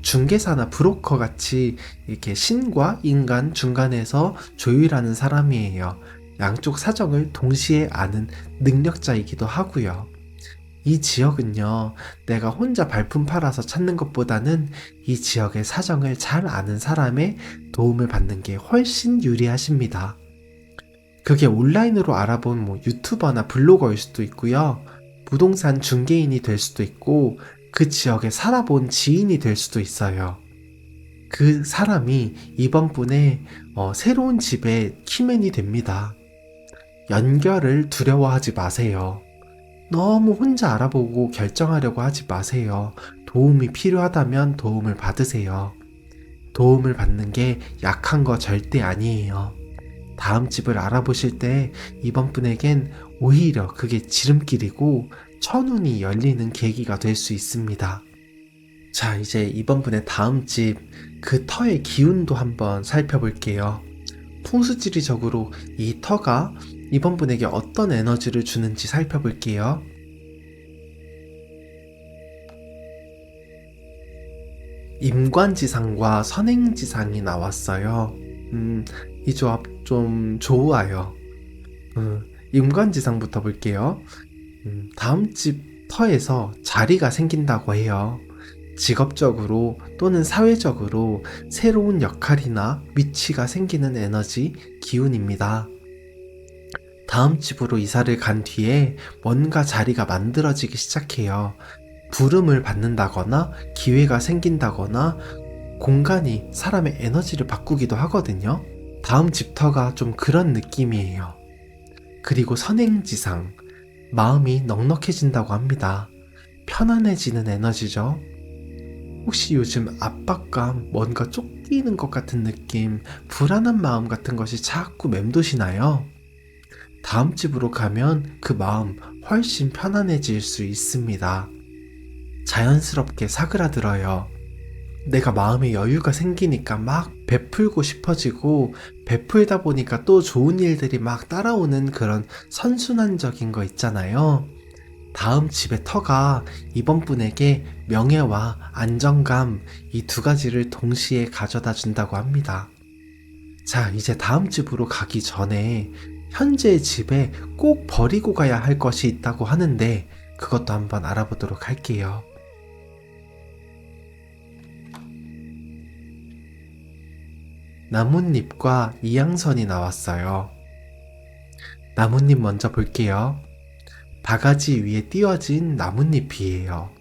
중개사나 브로커 같이 이렇게 신과 인간 중간에서 조율하는 사람이에요. 양쪽 사정을 동시에 아는 능력자이기도 하고요. 이 지역은요, 내가 혼자 발품 팔아서 찾는 것보다는 이 지역의 사정을 잘 아는 사람의 도움을 받는 게 훨씬 유리하십니다. 그게 온라인으로 알아본 유튜버나 블로거일 수도 있고요. 부동산 중개인이 될 수도 있고, 그 지역에 살아본 지인이 될 수도 있어요. 그 사람이 이번 분의 새로운 집의 키맨이 됩니다. 연결을 두려워하지 마세요. 너무 혼자 알아보고 결정하려고 하지 마세요. 도움이 필요하다면 도움을 받으세요. 도움을 받는 게 약한 거 절대 아니에요. 다음 집을 알아보실 때 이번 분에겐 오히려 그게 지름길이고 천운이 열리는 계기가 될 수 있습니다. 자, 이제 이번 분의 다음 집, 그 터의 기운도 한번 살펴볼게요. 풍수지리적으로 이 터가 이번 분에게 어떤 에너지를 주는지 살펴볼게요. 임관지상과 선행지상이 나왔어요. 이 조합 좀 좋아요. 임관지상부터 볼게요. 다음 집 터에서 자리가 생긴다고 해요. 직업적으로 또는 사회적으로 새로운 역할이나 위치가 생기는 에너지, 기운입니다. 다음 집으로 이사를 간 뒤에 뭔가 자리가 만들어지기 시작해요. 부름을 받는다거나 기회가 생긴다거나 공간이 사람의 에너지를 바꾸기도 하거든요. 다음 집터가 좀 그런 느낌이에요. 그리고 선행지상, 마음이 넉넉해진다고 합니다. 편안해지는 에너지죠. 혹시 요즘 압박감, 뭔가 쫓기는 것 같은 느낌, 불안한 마음 같은 것이 자꾸 맴도시나요? 다음 집으로 가면 그 마음 훨씬 편안해질 수 있습니다. 자연스럽게 사그라들어요. 내가 마음에 여유가 생기니까 막 베풀고 싶어지고, 베풀다 보니까 또 좋은 일들이 막 따라오는 그런 선순환적인 거 있잖아요. 다음 집의 터가 이번 분에게 명예와 안정감, 이 두 가지를 동시에 가져다 준다고 합니다. 자, 이제 다음 집으로 가기 전에 현재의 집에 꼭 버리고 가야 할 것이 있다고 하는데, 그것도 한번 알아보도록 할게요. 나뭇잎과 이양선이 나왔어요. 나뭇잎 먼저 볼게요. 바가지 위에 띄워진 나뭇잎이에요.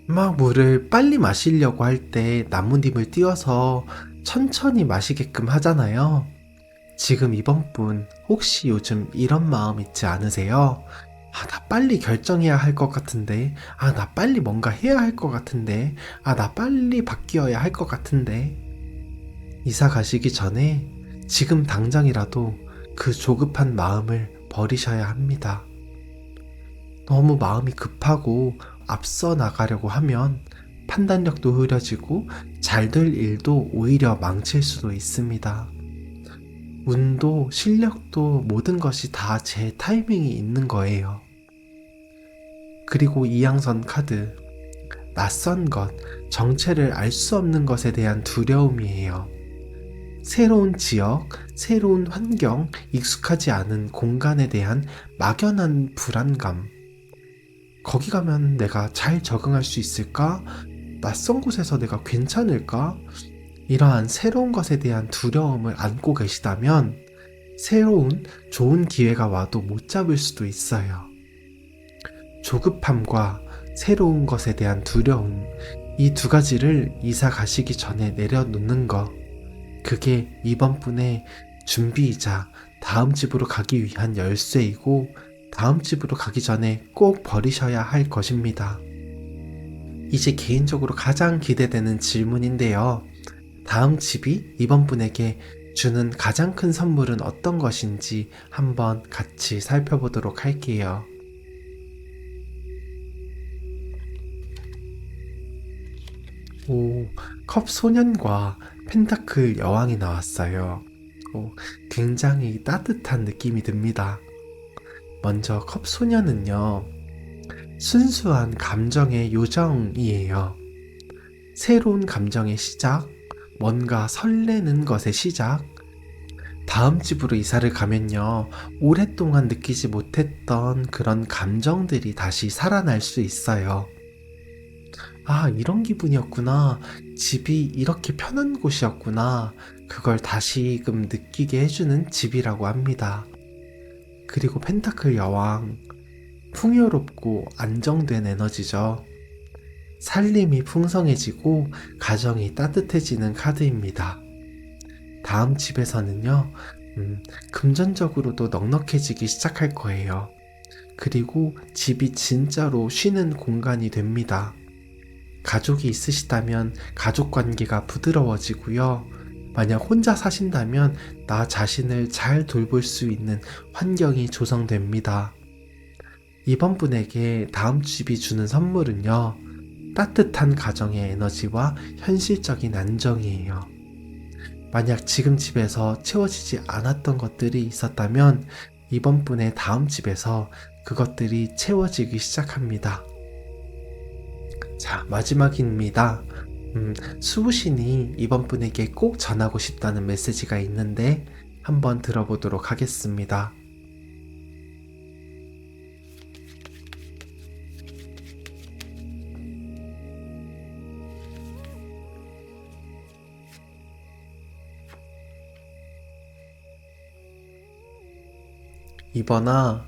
막 물을 빨리 마시려고 할 때 나뭇잎을 띄워서 천천히 마시게끔 하잖아요. 지금 이번 분 혹시 요즘 이런 마음 있지 않으세요? 나 빨리 결정해야 할 것 같은데, 나 빨리 뭔가 해야 할 것 같은데, 나 빨리 바뀌어야 할 것 같은데. 이사 가시기 전에 지금 당장이라도 그 조급한 마음을 버리셔야 합니다. 너무 마음이 급하고 앞서 나가려고 하면 판단력도 흐려지고 잘 될 일도 오히려 망칠 수도 있습니다. 운도 실력도 모든 것이 다 제 타이밍이 있는 거예요. 그리고 이양선 카드, 낯선 것, 정체를 알 수 없는 것에 대한 두려움이에요. 새로운 지역, 새로운 환경, 익숙하지 않은 공간에 대한 막연한 불안감. 거기 가면 내가 잘 적응할 수 있을까? 낯선 곳에서 내가 괜찮을까? 이러한 새로운 것에 대한 두려움을 안고 계시다면 새로운 좋은 기회가 와도 못 잡을 수도 있어요. 조급함과 새로운 것에 대한 두려움, 이 두 가지를 이사 가시기 전에 내려놓는 것, 그게 이번 분의 준비이자 다음 집으로 가기 위한 열쇠이고, 다음 집으로 가기 전에 꼭 버리셔야 할 것입니다. 이제 개인적으로 가장 기대되는 질문인데요. 다음 집이 이번 분에게 주는 가장 큰 선물은 어떤 것인지 한번 같이 살펴보도록 할게요. 컵 소년과 펜타클 여왕이 나왔어요. 굉장히 따뜻한 느낌이 듭니다. 먼저 컵 소년은요, 순수한 감정의 요정이에요. 새로운 감정의 시작, 뭔가 설레는 것의 시작. 다음 집으로 이사를 가면요, 오랫동안 느끼지 못했던 그런 감정들이 다시 살아날 수 있어요. 이런 기분이었구나. 집이 이렇게 편한 곳이었구나. 그걸 다시금 느끼게 해주는 집이라고 합니다. 그리고 펜타클 여왕, 풍요롭고 안정된 에너지죠. 살림이 풍성해지고 가정이 따뜻해지는 카드입니다. 다음 집에서는요, 금전적으로도 넉넉해지기 시작할 거예요. 그리고 집이 진짜로 쉬는 공간이 됩니다. 가족이 있으시다면 가족 관계가 부드러워지고요. 만약 혼자 사신다면 나 자신을 잘 돌볼 수 있는 환경이 조성됩니다. 이번 분에게 다음 집이 주는 선물은요, 따뜻한 가정의 에너지와 현실적인 안정이에요. 만약 지금 집에서 채워지지 않았던 것들이 있었다면 이번 분의 다음 집에서 그것들이 채워지기 시작합니다. 자, 마지막입니다. 수부신이 이번 분에게 꼭 전하고 싶다는 메시지가 있는데 한번 들어보도록 하겠습니다. 이번아,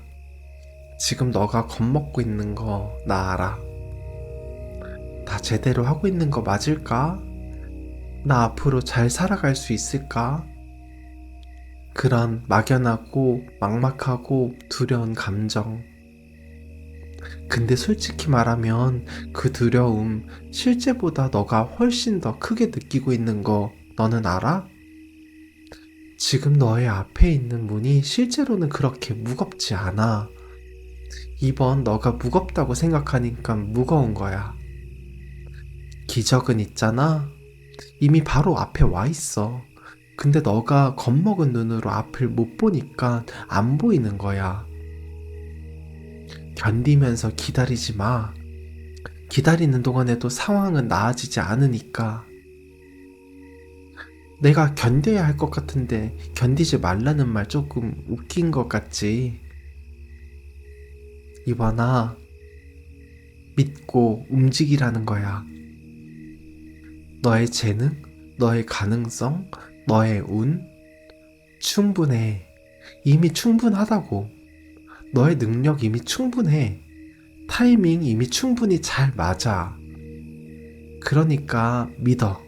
지금 너가 겁먹고 있는 거 나 알아. 다 제대로 하고 있는 거 맞을까? 나 앞으로 잘 살아갈 수 있을까? 그런 막연하고 막막하고 두려운 감정. 근데 솔직히 말하면 그 두려움 실제보다 너가 훨씬 더 크게 느끼고 있는 거 너는 알아? 지금 너의 앞에 있는 문이 실제로는 그렇게 무겁지 않아. 이번 너가 무겁다고 생각하니까 무거운 거야. 기적은 있잖아. 이미 바로 앞에 와 있어. 근데 너가 겁먹은 눈으로 앞을 못 보니까 안 보이는 거야. 견디면서 기다리지 마. 기다리는 동안에도 상황은 나아지지 않으니까. 내가 견뎌야 할 것 같은데 견디지 말라는 말 조금 웃긴 것 같지? 이번아, 믿고 움직이라는 거야. 너의 재능, 너의 가능성, 너의 운, 충분해. 이미 충분하다고. 너의 능력 이미 충분해. 타이밍 이미 충분히 잘 맞아. 그러니까 믿어.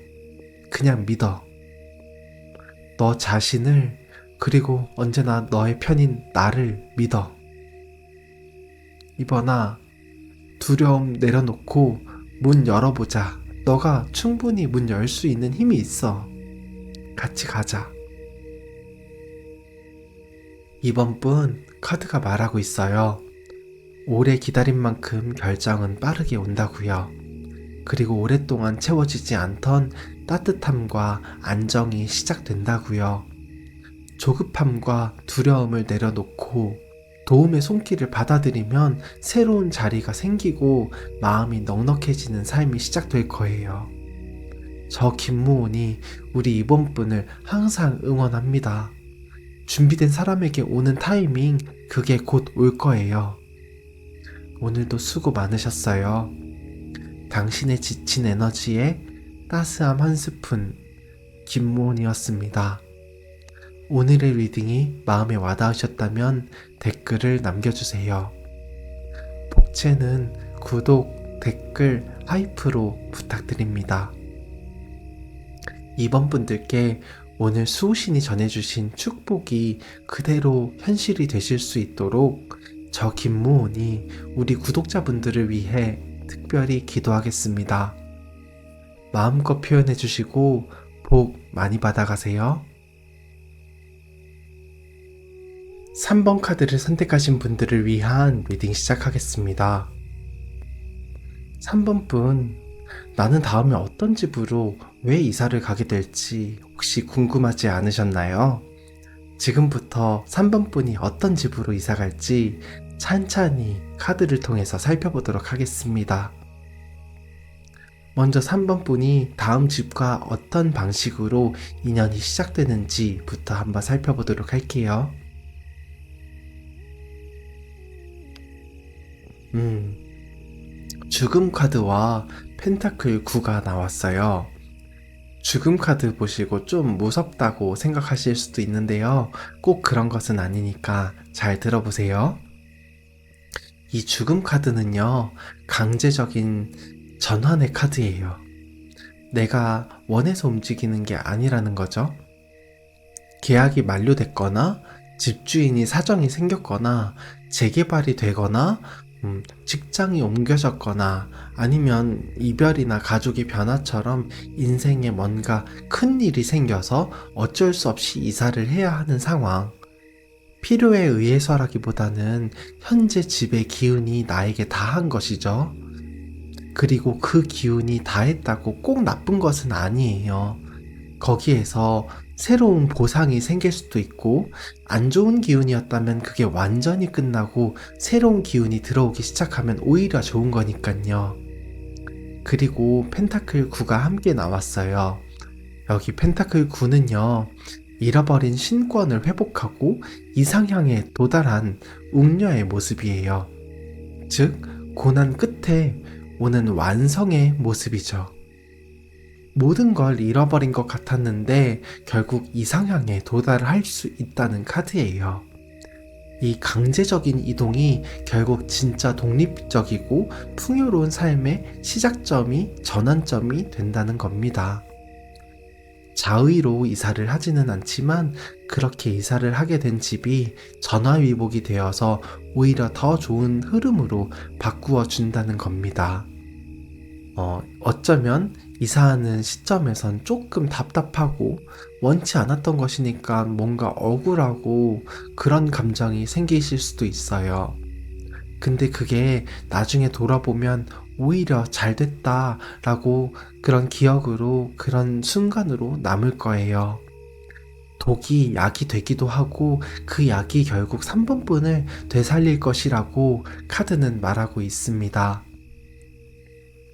그냥 믿어. 너 자신을, 그리고 언제나 너의 편인 나를 믿어. 이번아, 두려움 내려놓고 문 열어보자. 너가 충분히 문 열 수 있는 힘이 있어. 같이 가자. 이번 분 카드가 말하고 있어요. 오래 기다린 만큼 결정은 빠르게 온다고요. 그리고 오랫동안 채워지지 않던 따뜻함과 안정이 시작된다고요. 조급함과 두려움을 내려놓고 도움의 손길을 받아들이면 새로운 자리가 생기고 마음이 넉넉해지는 삶이 시작될 거예요. 저 김무온이 우리 이번 분을 항상 응원합니다. 준비된 사람에게 오는 타이밍, 그게 곧 올 거예요. 오늘도 수고 많으셨어요. 당신의 지친 에너지에 따스함 한 스푼, 김무온이었습니다. 오늘의 리딩이 마음에 와닿으셨다면 댓글을 남겨주세요. 복채는 구독, 댓글, 하이프로 부탁드립니다. 이번 분들께 오늘 수호신이 전해주신 축복이 그대로 현실이 되실 수 있도록 저 김무온이 우리 구독자분들을 위해 특별히 기도하겠습니다. 마음껏 표현해주시고 복 많이 받아가세요. 3번 카드를 선택하신 분들을 위한 리딩 시작하겠습니다. 3번 분, 나는 다음에 어떤 집으로 왜 이사를 가게 될지 혹시 궁금하지 않으셨나요? 지금부터 3번 분이 어떤 집으로 이사 갈지 찬찬히 카드를 통해서 살펴보도록 하겠습니다. 먼저 3번 분이 다음 집과 어떤 방식으로 인연이 시작되는지부터 한번 살펴보도록 할게요. 죽음 카드와 펜타클 9가 나왔어요. 죽음 카드 보시고 좀 무섭다고 생각하실 수도 있는데요. 꼭 그런 것은 아니니까 잘 들어보세요. 이 죽음 카드는요, 강제적인 전환의 카드예요. 내가 원해서 움직이는 게 아니라는 거죠. 계약이 만료됐거나, 집주인이 사정이 생겼거나, 재개발이 되거나, 직장이 옮겨졌거나, 아니면 이별이나 가족의 변화처럼 인생에 뭔가 큰 일이 생겨서 어쩔 수 없이 이사를 해야 하는 상황. 필요에 의해서라기보다는 현재 집의 기운이 나에게 다한 것이죠. 그리고 그 기운이 다했다고 꼭 나쁜 것은 아니에요. 거기에서 새로운 보상이 생길 수도 있고, 안 좋은 기운이었다면 그게 완전히 끝나고 새로운 기운이 들어오기 시작하면 오히려 좋은 거니까요. 그리고 펜타클 9가 함께 나왔어요. 여기 펜타클 9는요, 잃어버린 신권을 회복하고 이상향에 도달한 웅녀의 모습이에요. 즉, 고난 끝에 오는 완성의 모습이죠. 모든 걸 잃어버린 것 같았는데 결국 이상향에 도달할 수 있다는 카드예요. 이 강제적인 이동이 결국 진짜 독립적이고 풍요로운 삶의 시작점이 전환점이 된다는 겁니다. 자의로 이사를 하지는 않지만 그렇게 이사를 하게 된 집이 전화위복이 되어서 오히려 더 좋은 흐름으로 바꾸어 준다는 겁니다. 어쩌면 이사하는 시점에선 조금 답답하고 원치 않았던 것이니까 뭔가 억울하고 그런 감정이 생기실 수도 있어요. 근데 그게 나중에 돌아보면 오히려 잘 됐다라고 그런 기억으로 그런 순간으로 남을 거예요. 독이 약이 되기도 하고 그 약이 결국 3번분을 되살릴 것이라고 카드는 말하고 있습니다.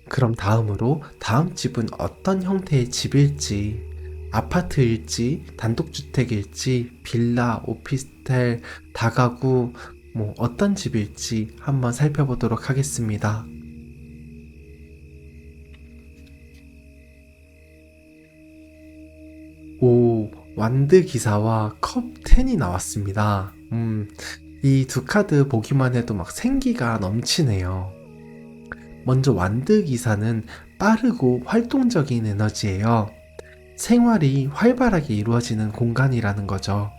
그럼 다음으로 다음 집은 어떤 형태의 집일지, 아파트일지, 단독주택일지, 빌라, 오피스텔, 다가구, 어떤 집일지 한번 살펴보도록 하겠습니다. 오, 완드 기사와 컵 10이 나왔습니다. 이 두 카드 보기만 해도 막 생기가 넘치네요. 먼저 완드 기사는 빠르고 활동적인 에너지예요. 생활이 활발하게 이루어지는 공간이라는 거죠.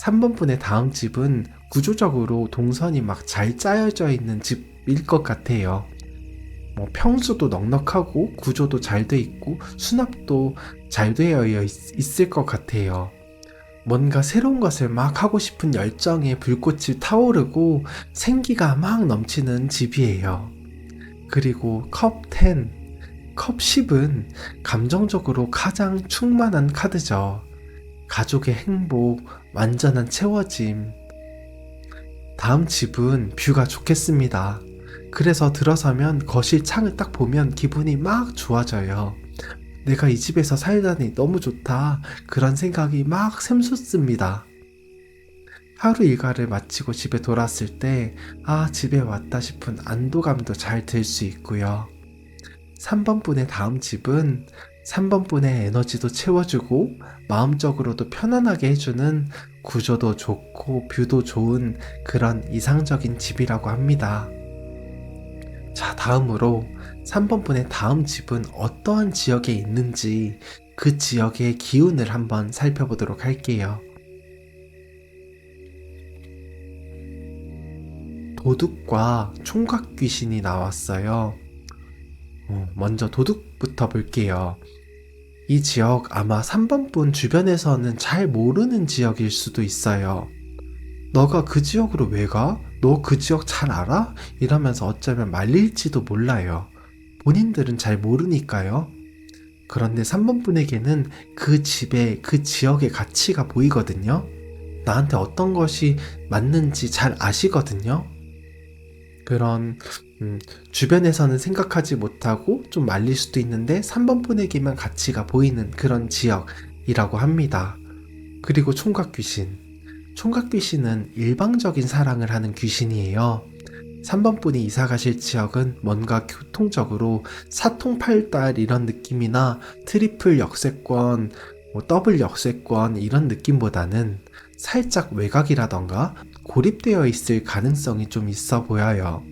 3번분의 다음 집은 구조적으로 동선이 막 잘 짜여져 있는 집일 것 같아요. 평수도 넉넉하고 구조도 잘 돼 있고 수납도 잘 되어 있을 것 같아요. 뭔가 새로운 것을 막 하고 싶은 열정에 불꽃이 타오르고 생기가 막 넘치는 집이에요. 그리고 컵 10, 컵 10은 감정적으로 가장 충만한 카드죠. 가족의 행복, 완전한 채워짐. 다음 집은 뷰가 좋겠습니다. 그래서 들어서면 거실 창을 딱 보면 기분이 막 좋아져요. 내가 이 집에서 살다니 너무 좋다. 그런 생각이 막 샘솟습니다. 하루 일과를 마치고 집에 돌아왔을 때, 집에 왔다 싶은 안도감도 잘 들 수 있고요. 3번분의 다음 집은 3번분의 에너지도 채워주고 마음적으로도 편안하게 해주는 구조도 좋고 뷰도 좋은 그런 이상적인 집이라고 합니다. 자, 다음으로 3번분의 다음 집은 어떠한 지역에 있는지 그 지역의 기운을 한번 살펴보도록 할게요. 도둑과 총각 귀신이 나왔어요. 먼저 도둑부터 볼게요. 이 지역 아마 3번분 주변에서는 잘 모르는 지역일 수도 있어요. 너가 그 지역으로 왜 가? 너 그 지역 잘 알아? 이러면서 어쩌면 말릴지도 몰라요. 본인들은 잘 모르니까요. 그런데 3번분에게는 그 집에 그 지역의 가치가 보이거든요. 나한테 어떤 것이 맞는지 잘 아시거든요. 그런 주변에서는 생각하지 못하고 좀 말릴 수도 있는데 3번분에게만 가치가 보이는 그런 지역이라고 합니다. 그리고 총각 귀신. 총각 귀신은 일방적인 사랑을 하는 귀신이에요. 3번 분이 이사 가실 지역은 뭔가 교통적으로 사통팔달 이런 느낌이나 트리플 역세권, 더블 역세권 이런 느낌보다는 살짝 외곽이라던가 고립되어 있을 가능성이 좀 있어 보여요.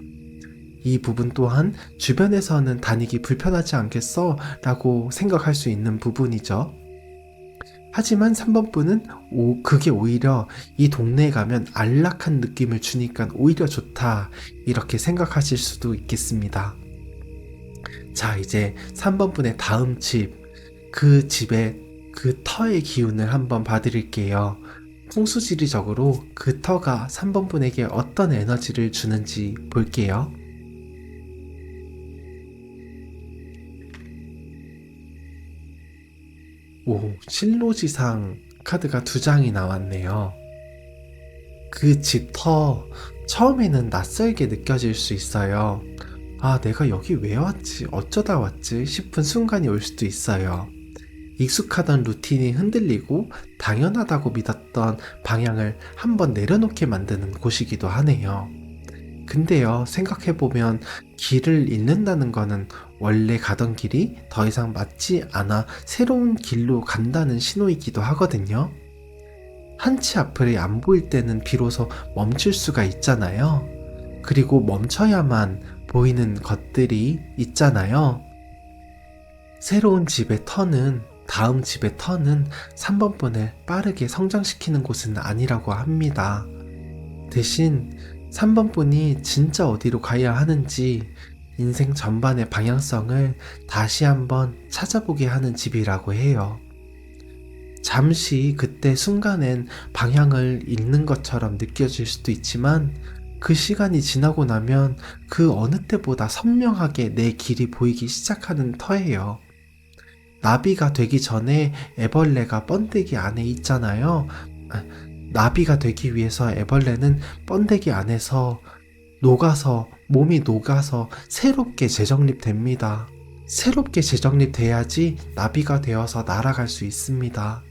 이 부분 또한 주변에서는 다니기 불편하지 않겠어? 라고 생각할 수 있는 부분이죠. 하지만 3번 분은 그게 오히려 이 동네에 가면 안락한 느낌을 주니까 오히려 좋다 이렇게 생각하실 수도 있겠습니다. 자, 이제 3번 분의 다음 집, 그 집의 그 터의 기운을 한번 봐드릴게요. 풍수지리적으로 그 터가 3번 분에게 어떤 에너지를 주는지 볼게요. 오, 신로지상 카드가 2장이 나왔네요. 그 집터 처음에는 낯설게 느껴질 수 있어요. 아, 내가 여기 왜 왔지? 어쩌다 왔지? 싶은 순간이 올 수도 있어요. 익숙하던 루틴이 흔들리고 당연하다고 믿었던 방향을 한번 내려놓게 만드는 곳이기도 하네요. 근데요, 생각해보면 길을 잃는다는 거는 원래 가던 길이 더 이상 맞지 않아 새로운 길로 간다는 신호이기도 하거든요. 한치 앞을 안 보일 때는 비로소 멈출 수가 있잖아요. 그리고 멈춰야만 보이는 것들이 있잖아요. 새로운 집의 턴은, 다음 집의 턴은 3번 분을 빠르게 성장시키는 곳은 아니라고 합니다. 대신 3번 분이 진짜 어디로 가야 하는지 인생 전반의 방향성을 다시 한번 찾아보게 하는 집이라고 해요. 잠시 그때 순간엔 방향을 잃는 것처럼 느껴질 수도 있지만 그 시간이 지나고 나면 그 어느 때보다 선명하게 내 길이 보이기 시작하는 터예요. 나비가 되기 전에 애벌레가 번데기 안에 있잖아요. 나비가 되기 위해서 애벌레는 번데기 안에서 몸이 녹아서 새롭게 재정립됩니다. 새롭게 재정립돼야지 나비가 되어서 날아갈 수 있습니다.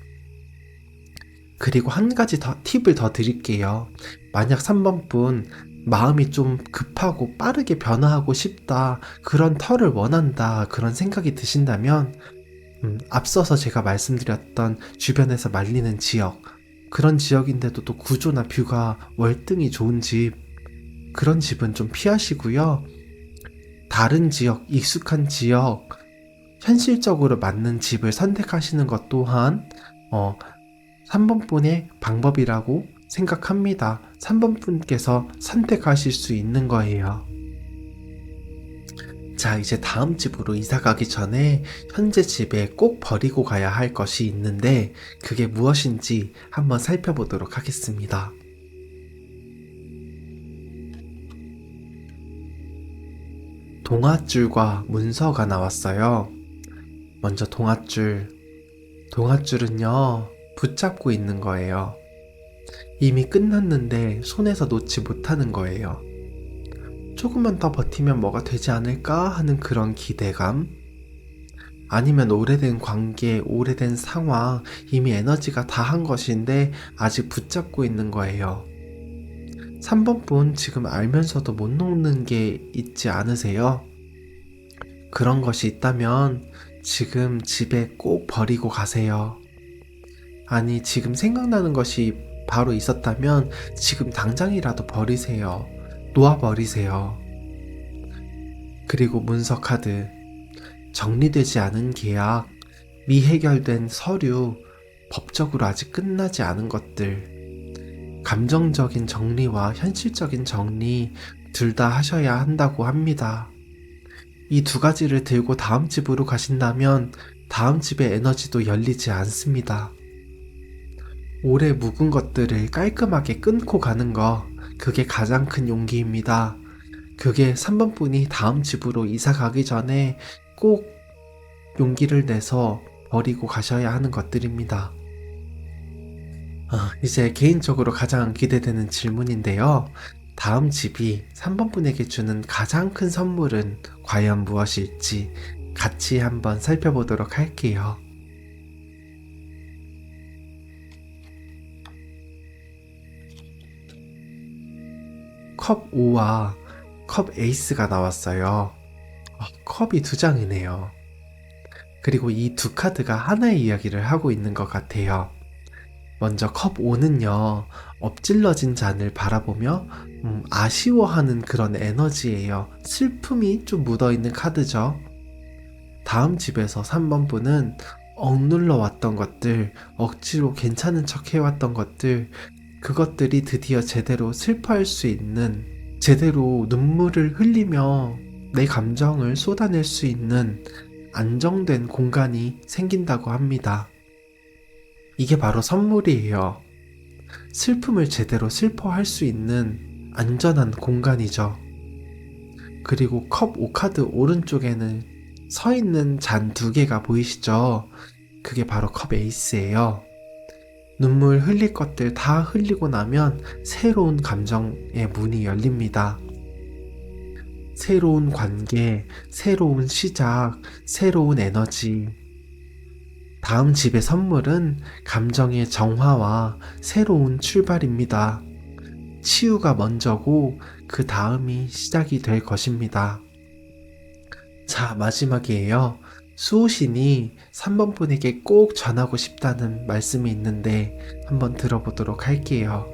그리고 한 가지 팁을 더 드릴게요. 만약 3번 분 마음이 좀 급하고 빠르게 변화하고 싶다, 그런 털을 원한다, 그런 생각이 드신다면 앞서서 제가 말씀드렸던 주변에서 말리는 지역, 그런 지역인데도 또 구조나 뷰가 월등히 좋은 집, 그런 집은 좀 피하시고요. 다른 지역, 익숙한 지역, 현실적으로 맞는 집을 선택하시는 것 또한 3번 분의 방법이라고 생각합니다. 3번 분께서 선택하실 수 있는 거예요. 자, 이제 다음 집으로 이사 가기 전에 현재 집에 꼭 버리고 가야 할 것이 있는데 그게 무엇인지 한번 살펴보도록 하겠습니다. 동아줄과 문서가 나왔어요. 먼저 동아줄은요, 붙잡고 있는 거예요. 이미 끝났는데 손에서 놓지 못하는 거예요. 조금만 더 버티면 뭐가 되지 않을까 하는 그런 기대감, 아니면 오래된 관계, 오래된 상황, 이미 에너지가 다한 것인데 아직 붙잡고 있는 거예요. 3번 분 지금 알면서도 못 놓는 게 있지 않으세요? 그런 것이 있다면 지금 집에 꼭 버리고 가세요. 아니, 지금 생각나는 것이 바로 있었다면 지금 당장이라도 버리세요. 놓아버리세요. 그리고 문서 카드, 정리되지 않은 계약, 미해결된 서류, 법적으로 아직 끝나지 않은 것들, 감정적인 정리와 현실적인 정리 둘 다 하셔야 한다고 합니다. 이 2가지를 들고 다음 집으로 가신다면 다음 집의 에너지도 열리지 않습니다. 오래 묵은 것들을 깔끔하게 끊고 가는 거, 그게 가장 큰 용기입니다. 그게 3번 분이 다음 집으로 이사 가기 전에 꼭 용기를 내서 버리고 가셔야 하는 것들입니다. 이제 개인적으로 가장 기대되는 질문인데요. 다음 집이 3번 분에게 주는 가장 큰 선물은 과연 무엇일지 같이 한번 살펴보도록 할게요. 컵 5와 컵 에이스가 나왔어요. 컵이 두 장이네요. 그리고 이 두 카드가 하나의 이야기를 하고 있는 것 같아요. 먼저 컵 5는요, 엎질러진 잔을 바라보며 아쉬워하는 그런 에너지예요. 슬픔이 좀 묻어있는 카드죠. 다음 집에서 3번 분은 억눌러 왔던 것들, 억지로 괜찮은 척 해왔던 것들, 그것들이 드디어 제대로 슬퍼할 수 있는, 제대로 눈물을 흘리며 내 감정을 쏟아낼 수 있는 안정된 공간이 생긴다고 합니다. 이게 바로 선물이에요. 슬픔을 제대로 슬퍼할 수 있는 안전한 공간이죠. 그리고 컵 5카드 오른쪽에는 서 있는 잔 두 개가 보이시죠? 그게 바로 컵 에이스예요. 눈물 흘릴 것들 다 흘리고 나면 새로운 감정의 문이 열립니다. 새로운 관계, 새로운 시작, 새로운 에너지. 다음 집의 선물은 감정의 정화와 새로운 출발입니다. 치유가 먼저고 그 다음이 시작이 될 것입니다. 자, 마지막이에요. 수호신이 3번 분에게 꼭 전하고 싶다는 말씀이 있는데 한번 들어보도록 할게요.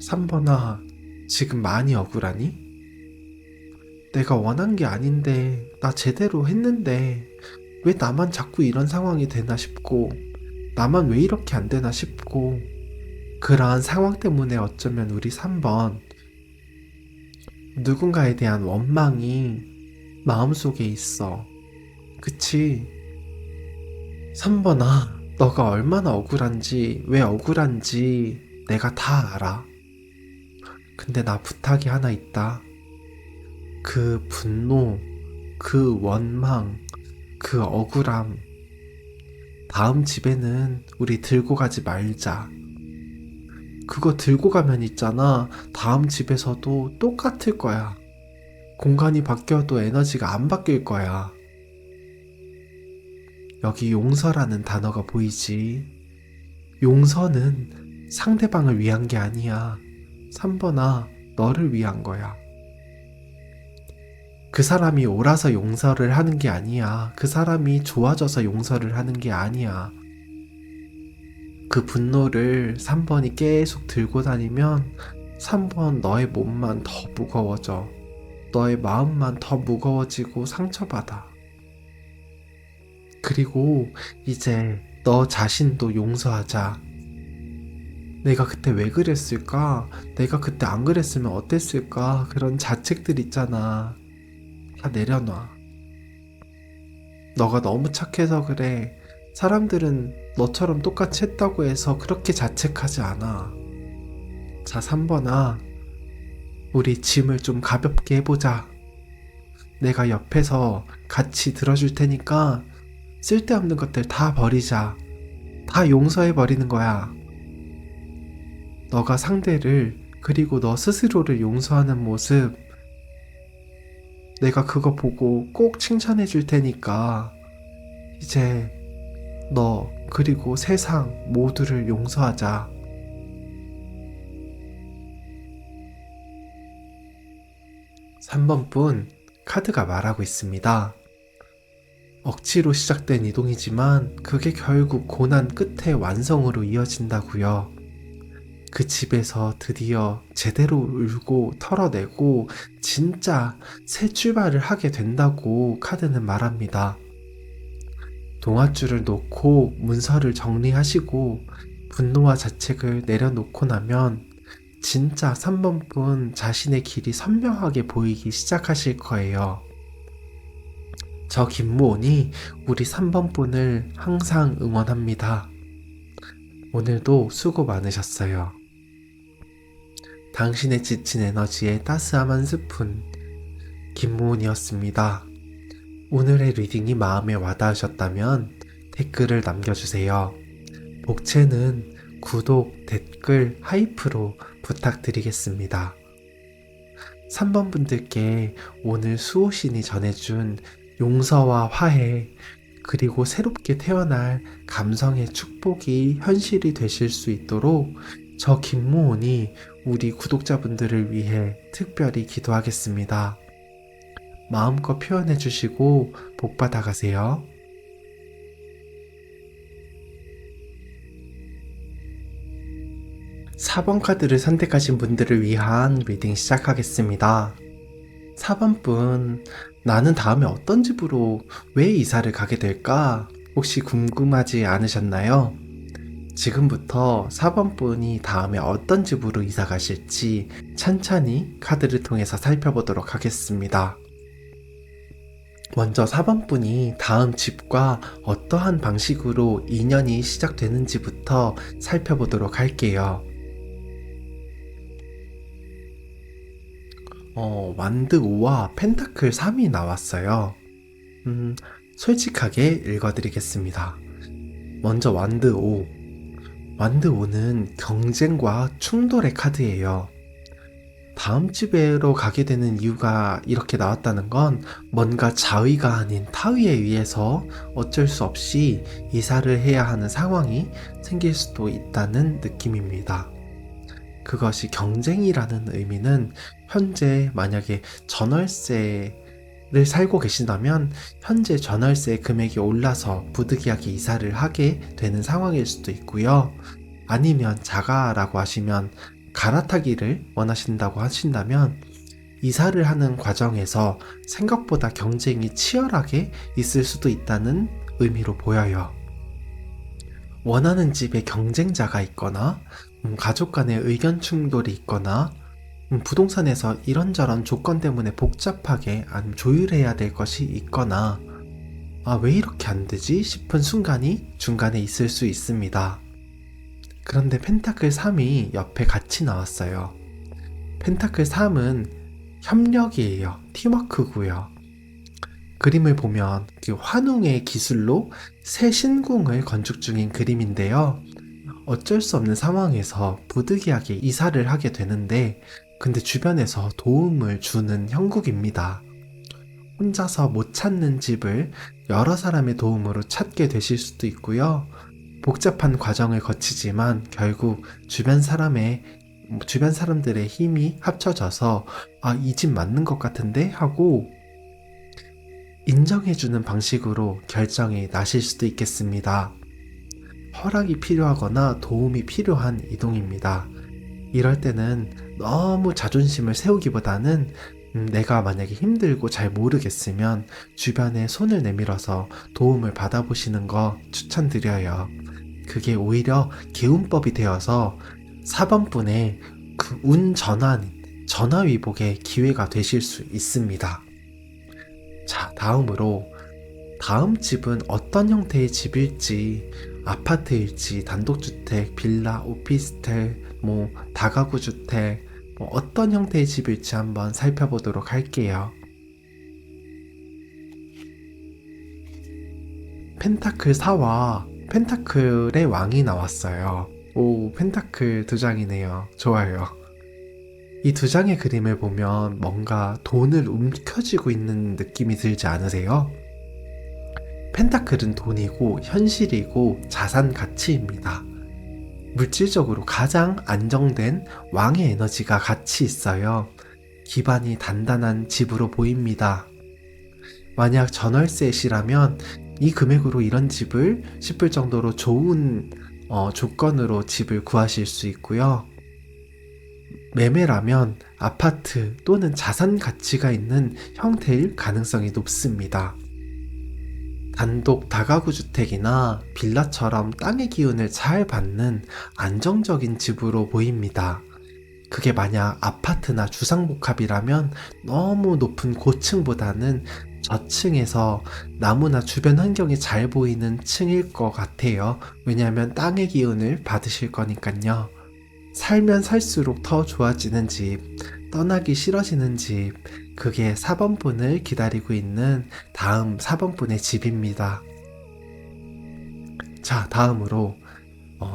"3번아, 지금 많이 억울하니? 내가 원한 게 아닌데, 나 제대로 했는데, 왜 나만 자꾸 이런 상황이 되나 싶고, 나만 왜 이렇게 안 되나 싶고, 그러한 상황 때문에 어쩌면 우리 3번, 누군가에 대한 원망이 마음속에 있어. 그치? 3번아, 너가 얼마나 억울한지, 왜 억울한지 내가 다 알아. 근데 나 부탁이 하나 있다. 그 분노, 그 원망, 그 억울함, 다음 집에는 우리 들고 가지 말자. 그거 들고 가면 있잖아, 다음 집에서도 똑같을 거야. 공간이 바뀌어도 에너지가 안 바뀔 거야. 여기 용서라는 단어가 보이지? 용서는 상대방을 위한 게 아니야. 3번아, 너를 위한 거야. 그 사람이 옳아서 용서를 하는 게 아니야. 그 사람이 좋아져서 용서를 하는 게 아니야. 그 분노를 3번이 계속 들고 다니면 3번 너의 몸만 더 무거워져. 너의 마음만 더 무거워지고 상처받아. 그리고 이제 너 자신도 용서하자. 내가 그때 왜 그랬을까? 내가 그때 안 그랬으면 어땠을까? 그런 자책들 있잖아. 다 내려놔. 너가 너무 착해서 그래. 사람들은 너처럼 똑같이 했다고 해서 그렇게 자책하지 않아. 자, 3번아, 우리 짐을 좀 가볍게 해보자. 내가 옆에서 같이 들어줄 테니까 쓸데없는 것들 다 버리자. 다 용서해버리는 거야. 너가 상대를, 그리고 너 스스로를 용서하는 모습, 내가 그거 보고 꼭 칭찬해 줄 테니까 이제 너 그리고 세상 모두를 용서하자. (3번분) 카드가 말하고 있습니다. 억지로 시작된 이동이지만 그게 결국 고난 끝에 완성으로 이어진다고요. 그 집에서 드디어 제대로 울고 털어내고 진짜 새 출발을 하게 된다고 카드는 말합니다. 동아줄을 놓고 문서를 정리하시고 분노와 자책을 내려놓고 나면 진짜 3번분 자신의 길이 선명하게 보이기 시작하실 거예요. 저 김무온이 우리 3번분을 항상 응원합니다. 오늘도 수고 많으셨어요. 당신의 지친 에너지에 따스함 한 스푼, 김무온이었습니다. 오늘의 리딩이 마음에 와닿으셨다면 댓글을 남겨주세요. 복채는 구독, 댓글, 하이프로 부탁드리겠습니다. 3번 분들께 오늘 수호신이 전해준 용서와 화해, 그리고 새롭게 태어날 감성의 축복이 현실이 되실 수 있도록 저 김무온이 우리 구독자분들을 위해 특별히 기도하겠습니다. 마음껏 표현해 주시고 복 받아가세요. 4번 카드를 선택하신 분들을 위한 리딩 시작하겠습니다. 4번 분, 나는 다음에 어떤 집으로 왜 이사를 가게 될까? 혹시 궁금하지 않으셨나요? 지금부터 4번 분이 다음에 어떤 집으로 이사 가실지 천천히 카드를 통해서 살펴보도록 하겠습니다. 먼저 4번 분이 다음 집과 어떠한 방식으로 인연이 시작되는지부터 살펴보도록 할게요. 완드 5와 펜타클 3이 나왔어요. 솔직하게 읽어드리겠습니다. 먼저 완드 5. 완드 5는 경쟁과 충돌의 카드예요. 다음 집으로 가게 되는 이유가 이렇게 나왔다는 건 뭔가 자의가 아닌 타의에 의해서 어쩔 수 없이 이사를 해야 하는 상황이 생길 수도 있다는 느낌입니다. 그것이 경쟁이라는 의미는 현재 만약에 전월세를 살고 계신다면 현재 전월세 금액이 올라서 부득이하게 이사를 하게 되는 상황일 수도 있고요. 아니면 자가라고 하시면 갈아타기를 원하신다고 하신다면 이사를 하는 과정에서 생각보다 경쟁이 치열하게 있을 수도 있다는 의미로 보여요. 원하는 집에 경쟁자가 있거나 가족 간의 의견 충돌이 있거나 부동산에서 이런저런 조건 때문에 복잡하게 조율해야 될 것이 있거나 왜 이렇게 안 되지 싶은 순간이 중간에 있을 수 있습니다. 그런데 펜타클 3이 옆에 같이 나왔어요. 펜타클 3은 협력이에요. 팀워크고요. 그림을 보면 환웅의 기술로 새 신궁을 건축 중인 그림인데요. 어쩔 수 없는 상황에서 부득이하게 이사를 하게 되는데 근데 주변에서 도움을 주는 형국입니다. 혼자서 못 찾는 집을 여러 사람의 도움으로 찾게 되실 수도 있고요. 복잡한 과정을 거치지만 결국 주변 사람들의 힘이 합쳐져서 이 집 맞는 것 같은데 하고 인정해주는 방식으로 결정이 나실 수도 있겠습니다. 허락이 필요하거나 도움이 필요한 이동입니다. 이럴 때는 너무 자존심을 세우기보다는 내가 만약에 힘들고 잘 모르겠으면 주변에 손을 내밀어서 도움을 받아보시는 거 추천드려요. 그게 오히려 기운법이 되어서 4번 분의 그 운 전화위복의 기회가 되실 수 있습니다. 자, 다음으로 다음 집은 어떤 형태의 집일지, 아파트일지, 단독주택, 빌라, 오피스텔, 다가구 주택, 어떤 형태의 집일지 한번 살펴보도록 할게요. 펜타클 4와 펜타클의 왕이 나왔어요. 오, 펜타클 2장이네요. 좋아요. 이 2장의 그림을 보면 뭔가 돈을 움켜쥐고 있는 느낌이 들지 않으세요? 펜타클은 돈이고 현실이고 자산 가치입니다. 물질적으로 가장 안정된 왕의 에너지가 같이 있어요. 기반이 단단한 집으로 보입니다. 만약 전월세시라면 이 금액으로 이런 집을 싶을 정도로 좋은 조건으로 집을 구하실 수 있고요. 매매라면 아파트 또는 자산 가치가 있는 형태일 가능성이 높습니다. 단독 다가구 주택이나 빌라처럼 땅의 기운을 잘 받는 안정적인 집으로 보입니다. 그게 만약 아파트나 주상복합이라면 너무 높은 고층보다는 저층에서 나무나 주변 환경이 잘 보이는 층일 것 같아요. 왜냐하면 땅의 기운을 받으실 거니까요. 살면 살수록 더 좋아지는 집, 떠나기 싫어지는 집, 그게 4번 분을 기다리고 있는 다음 4번 분의 집입니다. 자, 다음으로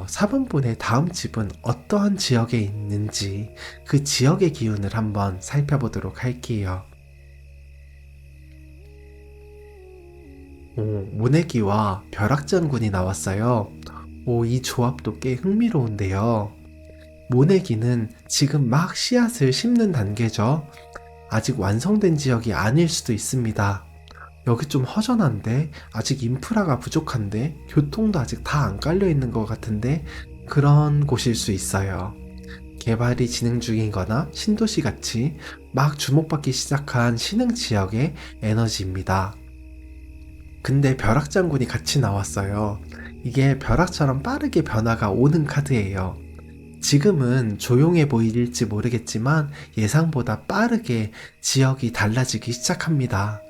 4번분의 다음 집은 어떠한 지역에 있는지 그 지역의 기운을 한번 살펴보도록 할게요. 모내기와 벼락장군이 나왔어요. 이 조합도 꽤 흥미로운데요. 모내기는 지금 막 씨앗을 심는 단계죠. 아직 완성된 지역이 아닐 수도 있습니다. 여기 좀 허전한데, 아직 인프라가 부족한데, 교통도 아직 다 안 깔려 있는 것 같은데, 그런 곳일 수 있어요. 개발이 진행 중이거나 신도시 같이 막 주목받기 시작한 신흥 지역의 에너지입니다. 근데 벼락장군이 같이 나왔어요. 이게 벼락처럼 빠르게 변화가 오는 카드예요. 지금은 조용해 보일지 모르겠지만 예상보다 빠르게 지역이 달라지기 시작합니다.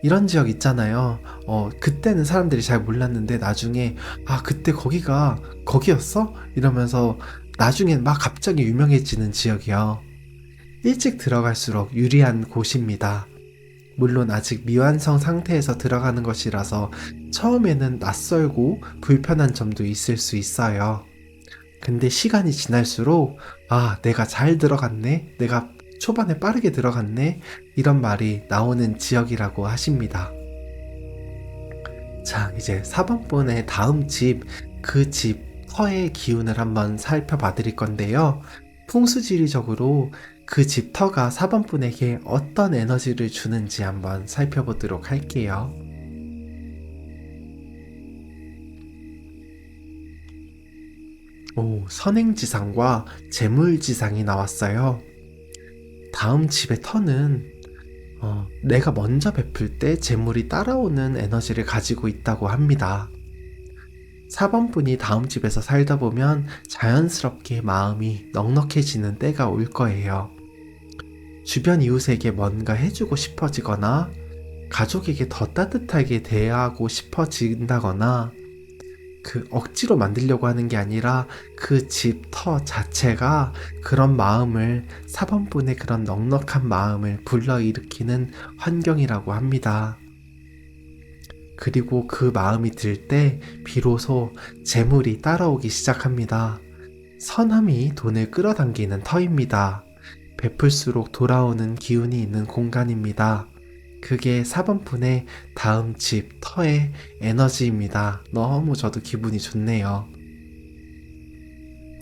이런 지역 있잖아요. 그때는 사람들이 잘 몰랐는데 나중에 그때 거기가 거기였어? 이러면서 나중엔 막 갑자기 유명해지는 지역이요. 일찍 들어갈수록 유리한 곳입니다. 물론 아직 미완성 상태에서 들어가는 것이라서 처음에는 낯설고 불편한 점도 있을 수 있어요. 근데 시간이 지날수록 내가 잘 들어갔네, 내가 초반에 빠르게 들어갔네, 이런 말이 나오는 지역이라고 하십니다. 자, 이제 4번분의 다음 집, 그 집 터의 기운을 한번 살펴봐 드릴 건데요. 풍수지리적으로 그 집 터가 4번분에게 어떤 에너지를 주는지 한번 살펴보도록 할게요. 선행지상과 재물지상이 나왔어요. 다음 집의 터는 내가 먼저 베풀 때 재물이 따라오는 에너지를 가지고 있다고 합니다. 4번분이 다음 집에서 살다 보면 자연스럽게 마음이 넉넉해지는 때가 올 거예요. 주변 이웃에게 뭔가 해주고 싶어지거나 가족에게 더 따뜻하게 대하고 싶어진다거나 억지로 만들려고 하는 게 아니라 그 집 터 자체가 그런 마음을 4번분의 그런 넉넉한 마음을 불러일으키는 환경이라고 합니다. 그리고 그 마음이 들 때 비로소 재물이 따라오기 시작합니다. 선함이 돈을 끌어당기는 터입니다. 베풀수록 돌아오는 기운이 있는 공간입니다. 그게 4번분의 다음 집 터의 에너지입니다. 너무 저도 기분이 좋네요.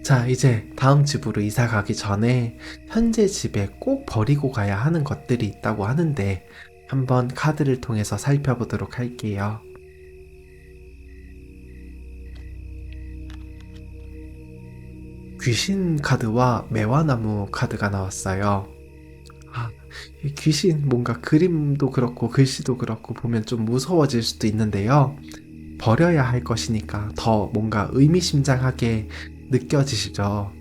자, 이제 다음 집으로 이사 가기 전에 현재 집에 꼭 버리고 가야 하는 것들이 있다고 하는데 한번 카드를 통해서 살펴보도록 할게요. 귀신 카드와 매화나무 카드가 나왔어요. 이 귀신 뭔가 그림도 그렇고 글씨도 그렇고 보면 좀 무서워질 수도 있는데요. 버려야 할 것이니까 더 뭔가 의미심장하게 느껴지시죠?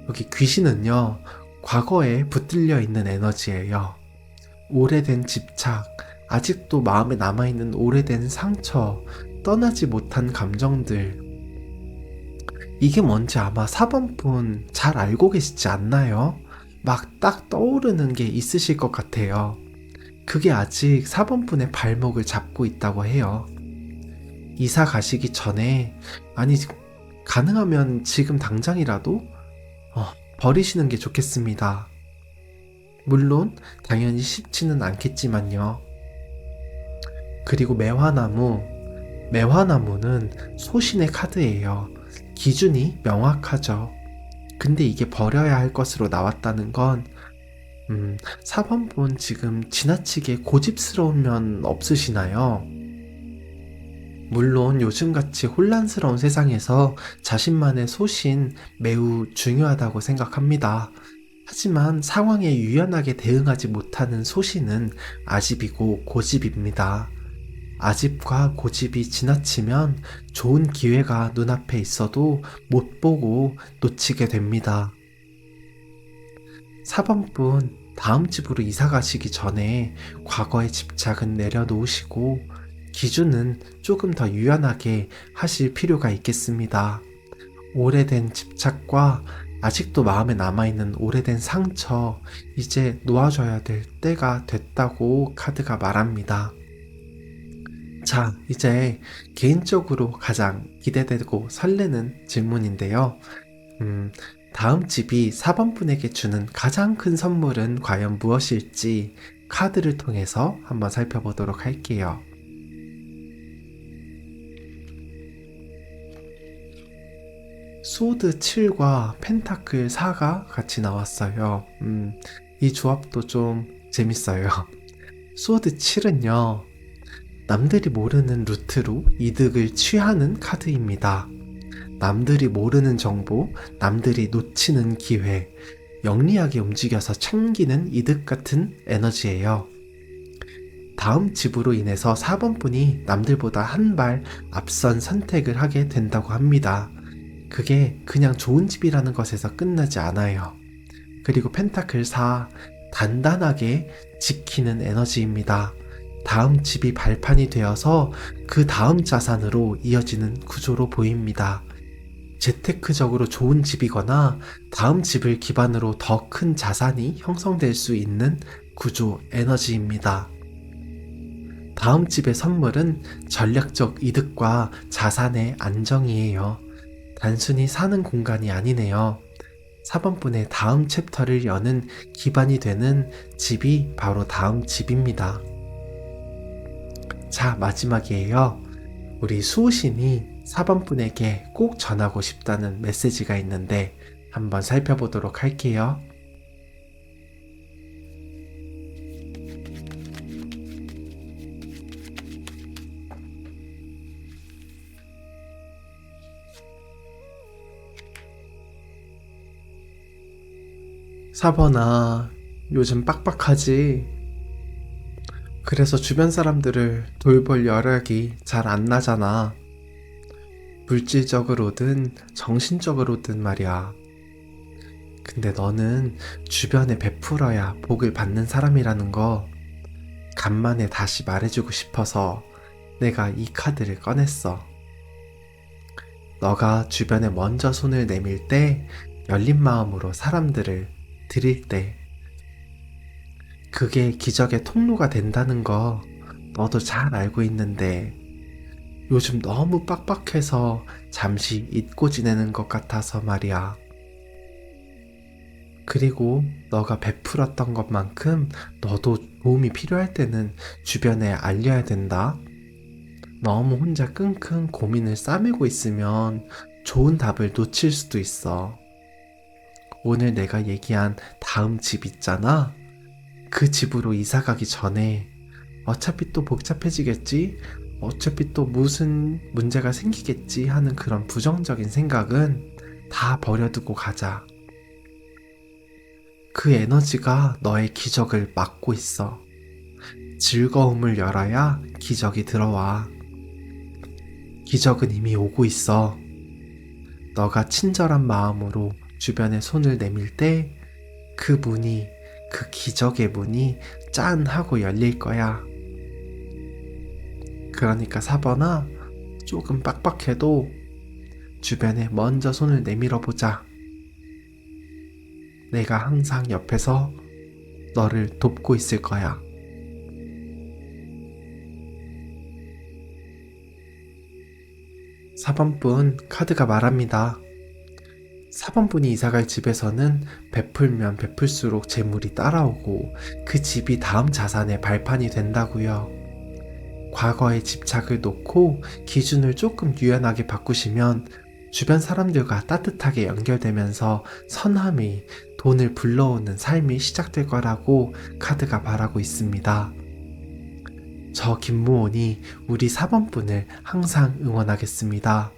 여기 귀신은요, 과거에 붙들려 있는 에너지예요. 오래된 집착, 아직도 마음에 남아있는 오래된 상처, 떠나지 못한 감정들. 이게 뭔지 아마 4번분 잘 알고 계시지 않나요? 막 딱 떠오르는 게 있으실 것 같아요. 그게 아직 4번분의 발목을 잡고 있다고 해요. 이사 가시기 전에, 아니, 가능하면 지금 당장이라도 버리시는 게 좋겠습니다. 물론 당연히 쉽지는 않겠지만요. 그리고 매화나무는 소신의 카드예요. 기준이 명확하죠. 근데 이게 버려야 할 것으로 나왔다는 건 4번분 지금 지나치게 고집스러운 면 없으시나요? 물론 요즘같이 혼란스러운 세상에서 자신만의 소신 매우 중요하다고 생각합니다. 하지만 상황에 유연하게 대응하지 못하는 소신은 아집이고 고집입니다. 아집과 고집이 지나치면 좋은 기회가 눈앞에 있어도 못 보고 놓치게 됩니다. 4번분, 다음 집으로 이사 가시기 전에 과거의 집착은 내려놓으시고 기준은 조금 더 유연하게 하실 필요가 있겠습니다. 오래된 집착과 아직도 마음에 남아있는 오래된 상처, 이제 놓아줘야 될 때가 됐다고 카드가 말합니다. 자, 이제 개인적으로 가장 기대되고 설레는 질문인데요. 음, 다음 집이 4번 분에게 주는 가장 큰 선물은 과연 무엇일지 카드를 통해서 한번 살펴보도록 할게요. 소드 7과 펜타클 4가 같이 나왔어요. 이 조합도 좀 재밌어요. 소드 7은요, 남들이 모르는 루트로 이득을 취하는 카드입니다. 남들이 모르는 정보, 남들이 놓치는 기회, 영리하게 움직여서 챙기는 이득 같은 에너지예요. 다음 집으로 인해서 4번 분이 남들보다 한 발 앞선 선택을 하게 된다고 합니다. 그게 그냥 좋은 집이라는 것에서 끝나지 않아요. 그리고 펜타클 4, 단단하게 지키는 에너지입니다. 다음 집이 발판이 되어서 그 다음 자산으로 이어지는 구조로 보입니다. 재테크적으로 좋은 집이거나 다음 집을 기반으로 더 큰 자산이 형성될 수 있는 구조 에너지입니다. 다음 집의 선물은 전략적 이득과 자산의 안정이에요. 단순히 사는 공간이 아니네요. 4번 분의 다음 챕터를 여는 기반이 되는 집이 바로 다음 집입니다. 자, 마지막이에요. 우리 수호신이 4번 분에게 꼭 전하고 싶다는 메시지가 있는데 한번 살펴보도록 할게요. 사번아, 요즘 빡빡하지? 그래서 주변 사람들을 돌볼 여력이 잘 안 나잖아. 물질적으로든 정신적으로든 말이야. 근데 너는 주변에 베풀어야 복을 받는 사람이라는 거 간만에 다시 말해주고 싶어서 내가 이 카드를 꺼냈어. 너가 주변에 먼저 손을 내밀 때, 열린 마음으로 사람들을 드릴 때, 그게 기적의 통로가 된다는 거 너도 잘 알고 있는데 요즘 너무 빡빡해서 잠시 잊고 지내는 것 같아서 말이야. 그리고 너가 베풀었던 것만큼 너도 도움이 필요할 때는 주변에 알려야 된다. 너무 혼자 끙끙 고민을 싸매고 있으면 좋은 답을 놓칠 수도 있어. 오늘 내가 얘기한 다음 집 있잖아. 그 집으로 이사 가기 전에 어차피 또 복잡해지겠지? 어차피 또 무슨 문제가 생기겠지 하는 그런 부정적인 생각은 다 버려두고 가자. 그 에너지가 너의 기적을 막고 있어. 즐거움을 열어야 기적이 들어와. 기적은 이미 오고 있어. 너가 친절한 마음으로 주변에 손을 내밀 때 그 문이, 그 기적의 문이 짠 하고 열릴 거야. 그러니까 4번아, 조금 빡빡해도 주변에 먼저 손을 내밀어 보자. 내가 항상 옆에서 너를 돕고 있을 거야. 4번분 카드가 말합니다. 4번분이 이사갈 집에서는 베풀면 베풀수록 재물이 따라오고 그 집이 다음 자산의 발판이 된다고요. 과거의 집착을 놓고 기준을 조금 유연하게 바꾸시면 주변 사람들과 따뜻하게 연결되면서 선함이, 돈을 불러오는 삶이 시작될 거라고 카드가 말하고 있습니다. 저 김무온이 우리 4번분을 항상 응원하겠습니다.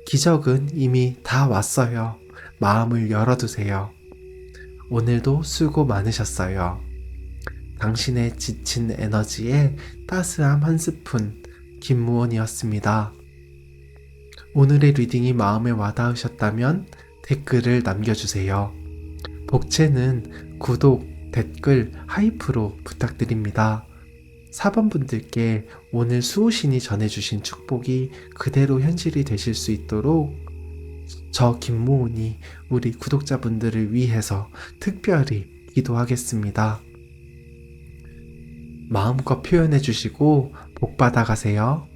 기적은 이미 다 왔어요. 마음을 열어두세요. 오늘도 수고 많으셨어요. 당신의 지친 에너지에 따스함 한 스푼, 김무원이었습니다. 오늘의 리딩이 마음에 와닿으셨다면 댓글을 남겨주세요. 복채는 구독, 댓글, 하이프로 부탁드립니다. 4번 분들께 오늘 수호신이 전해주신 축복이 그대로 현실이 되실 수 있도록 저 김모은이 우리 구독자분들을 위해서 특별히 기도하겠습니다. 마음껏 표현해 주시고 복 받아 가세요.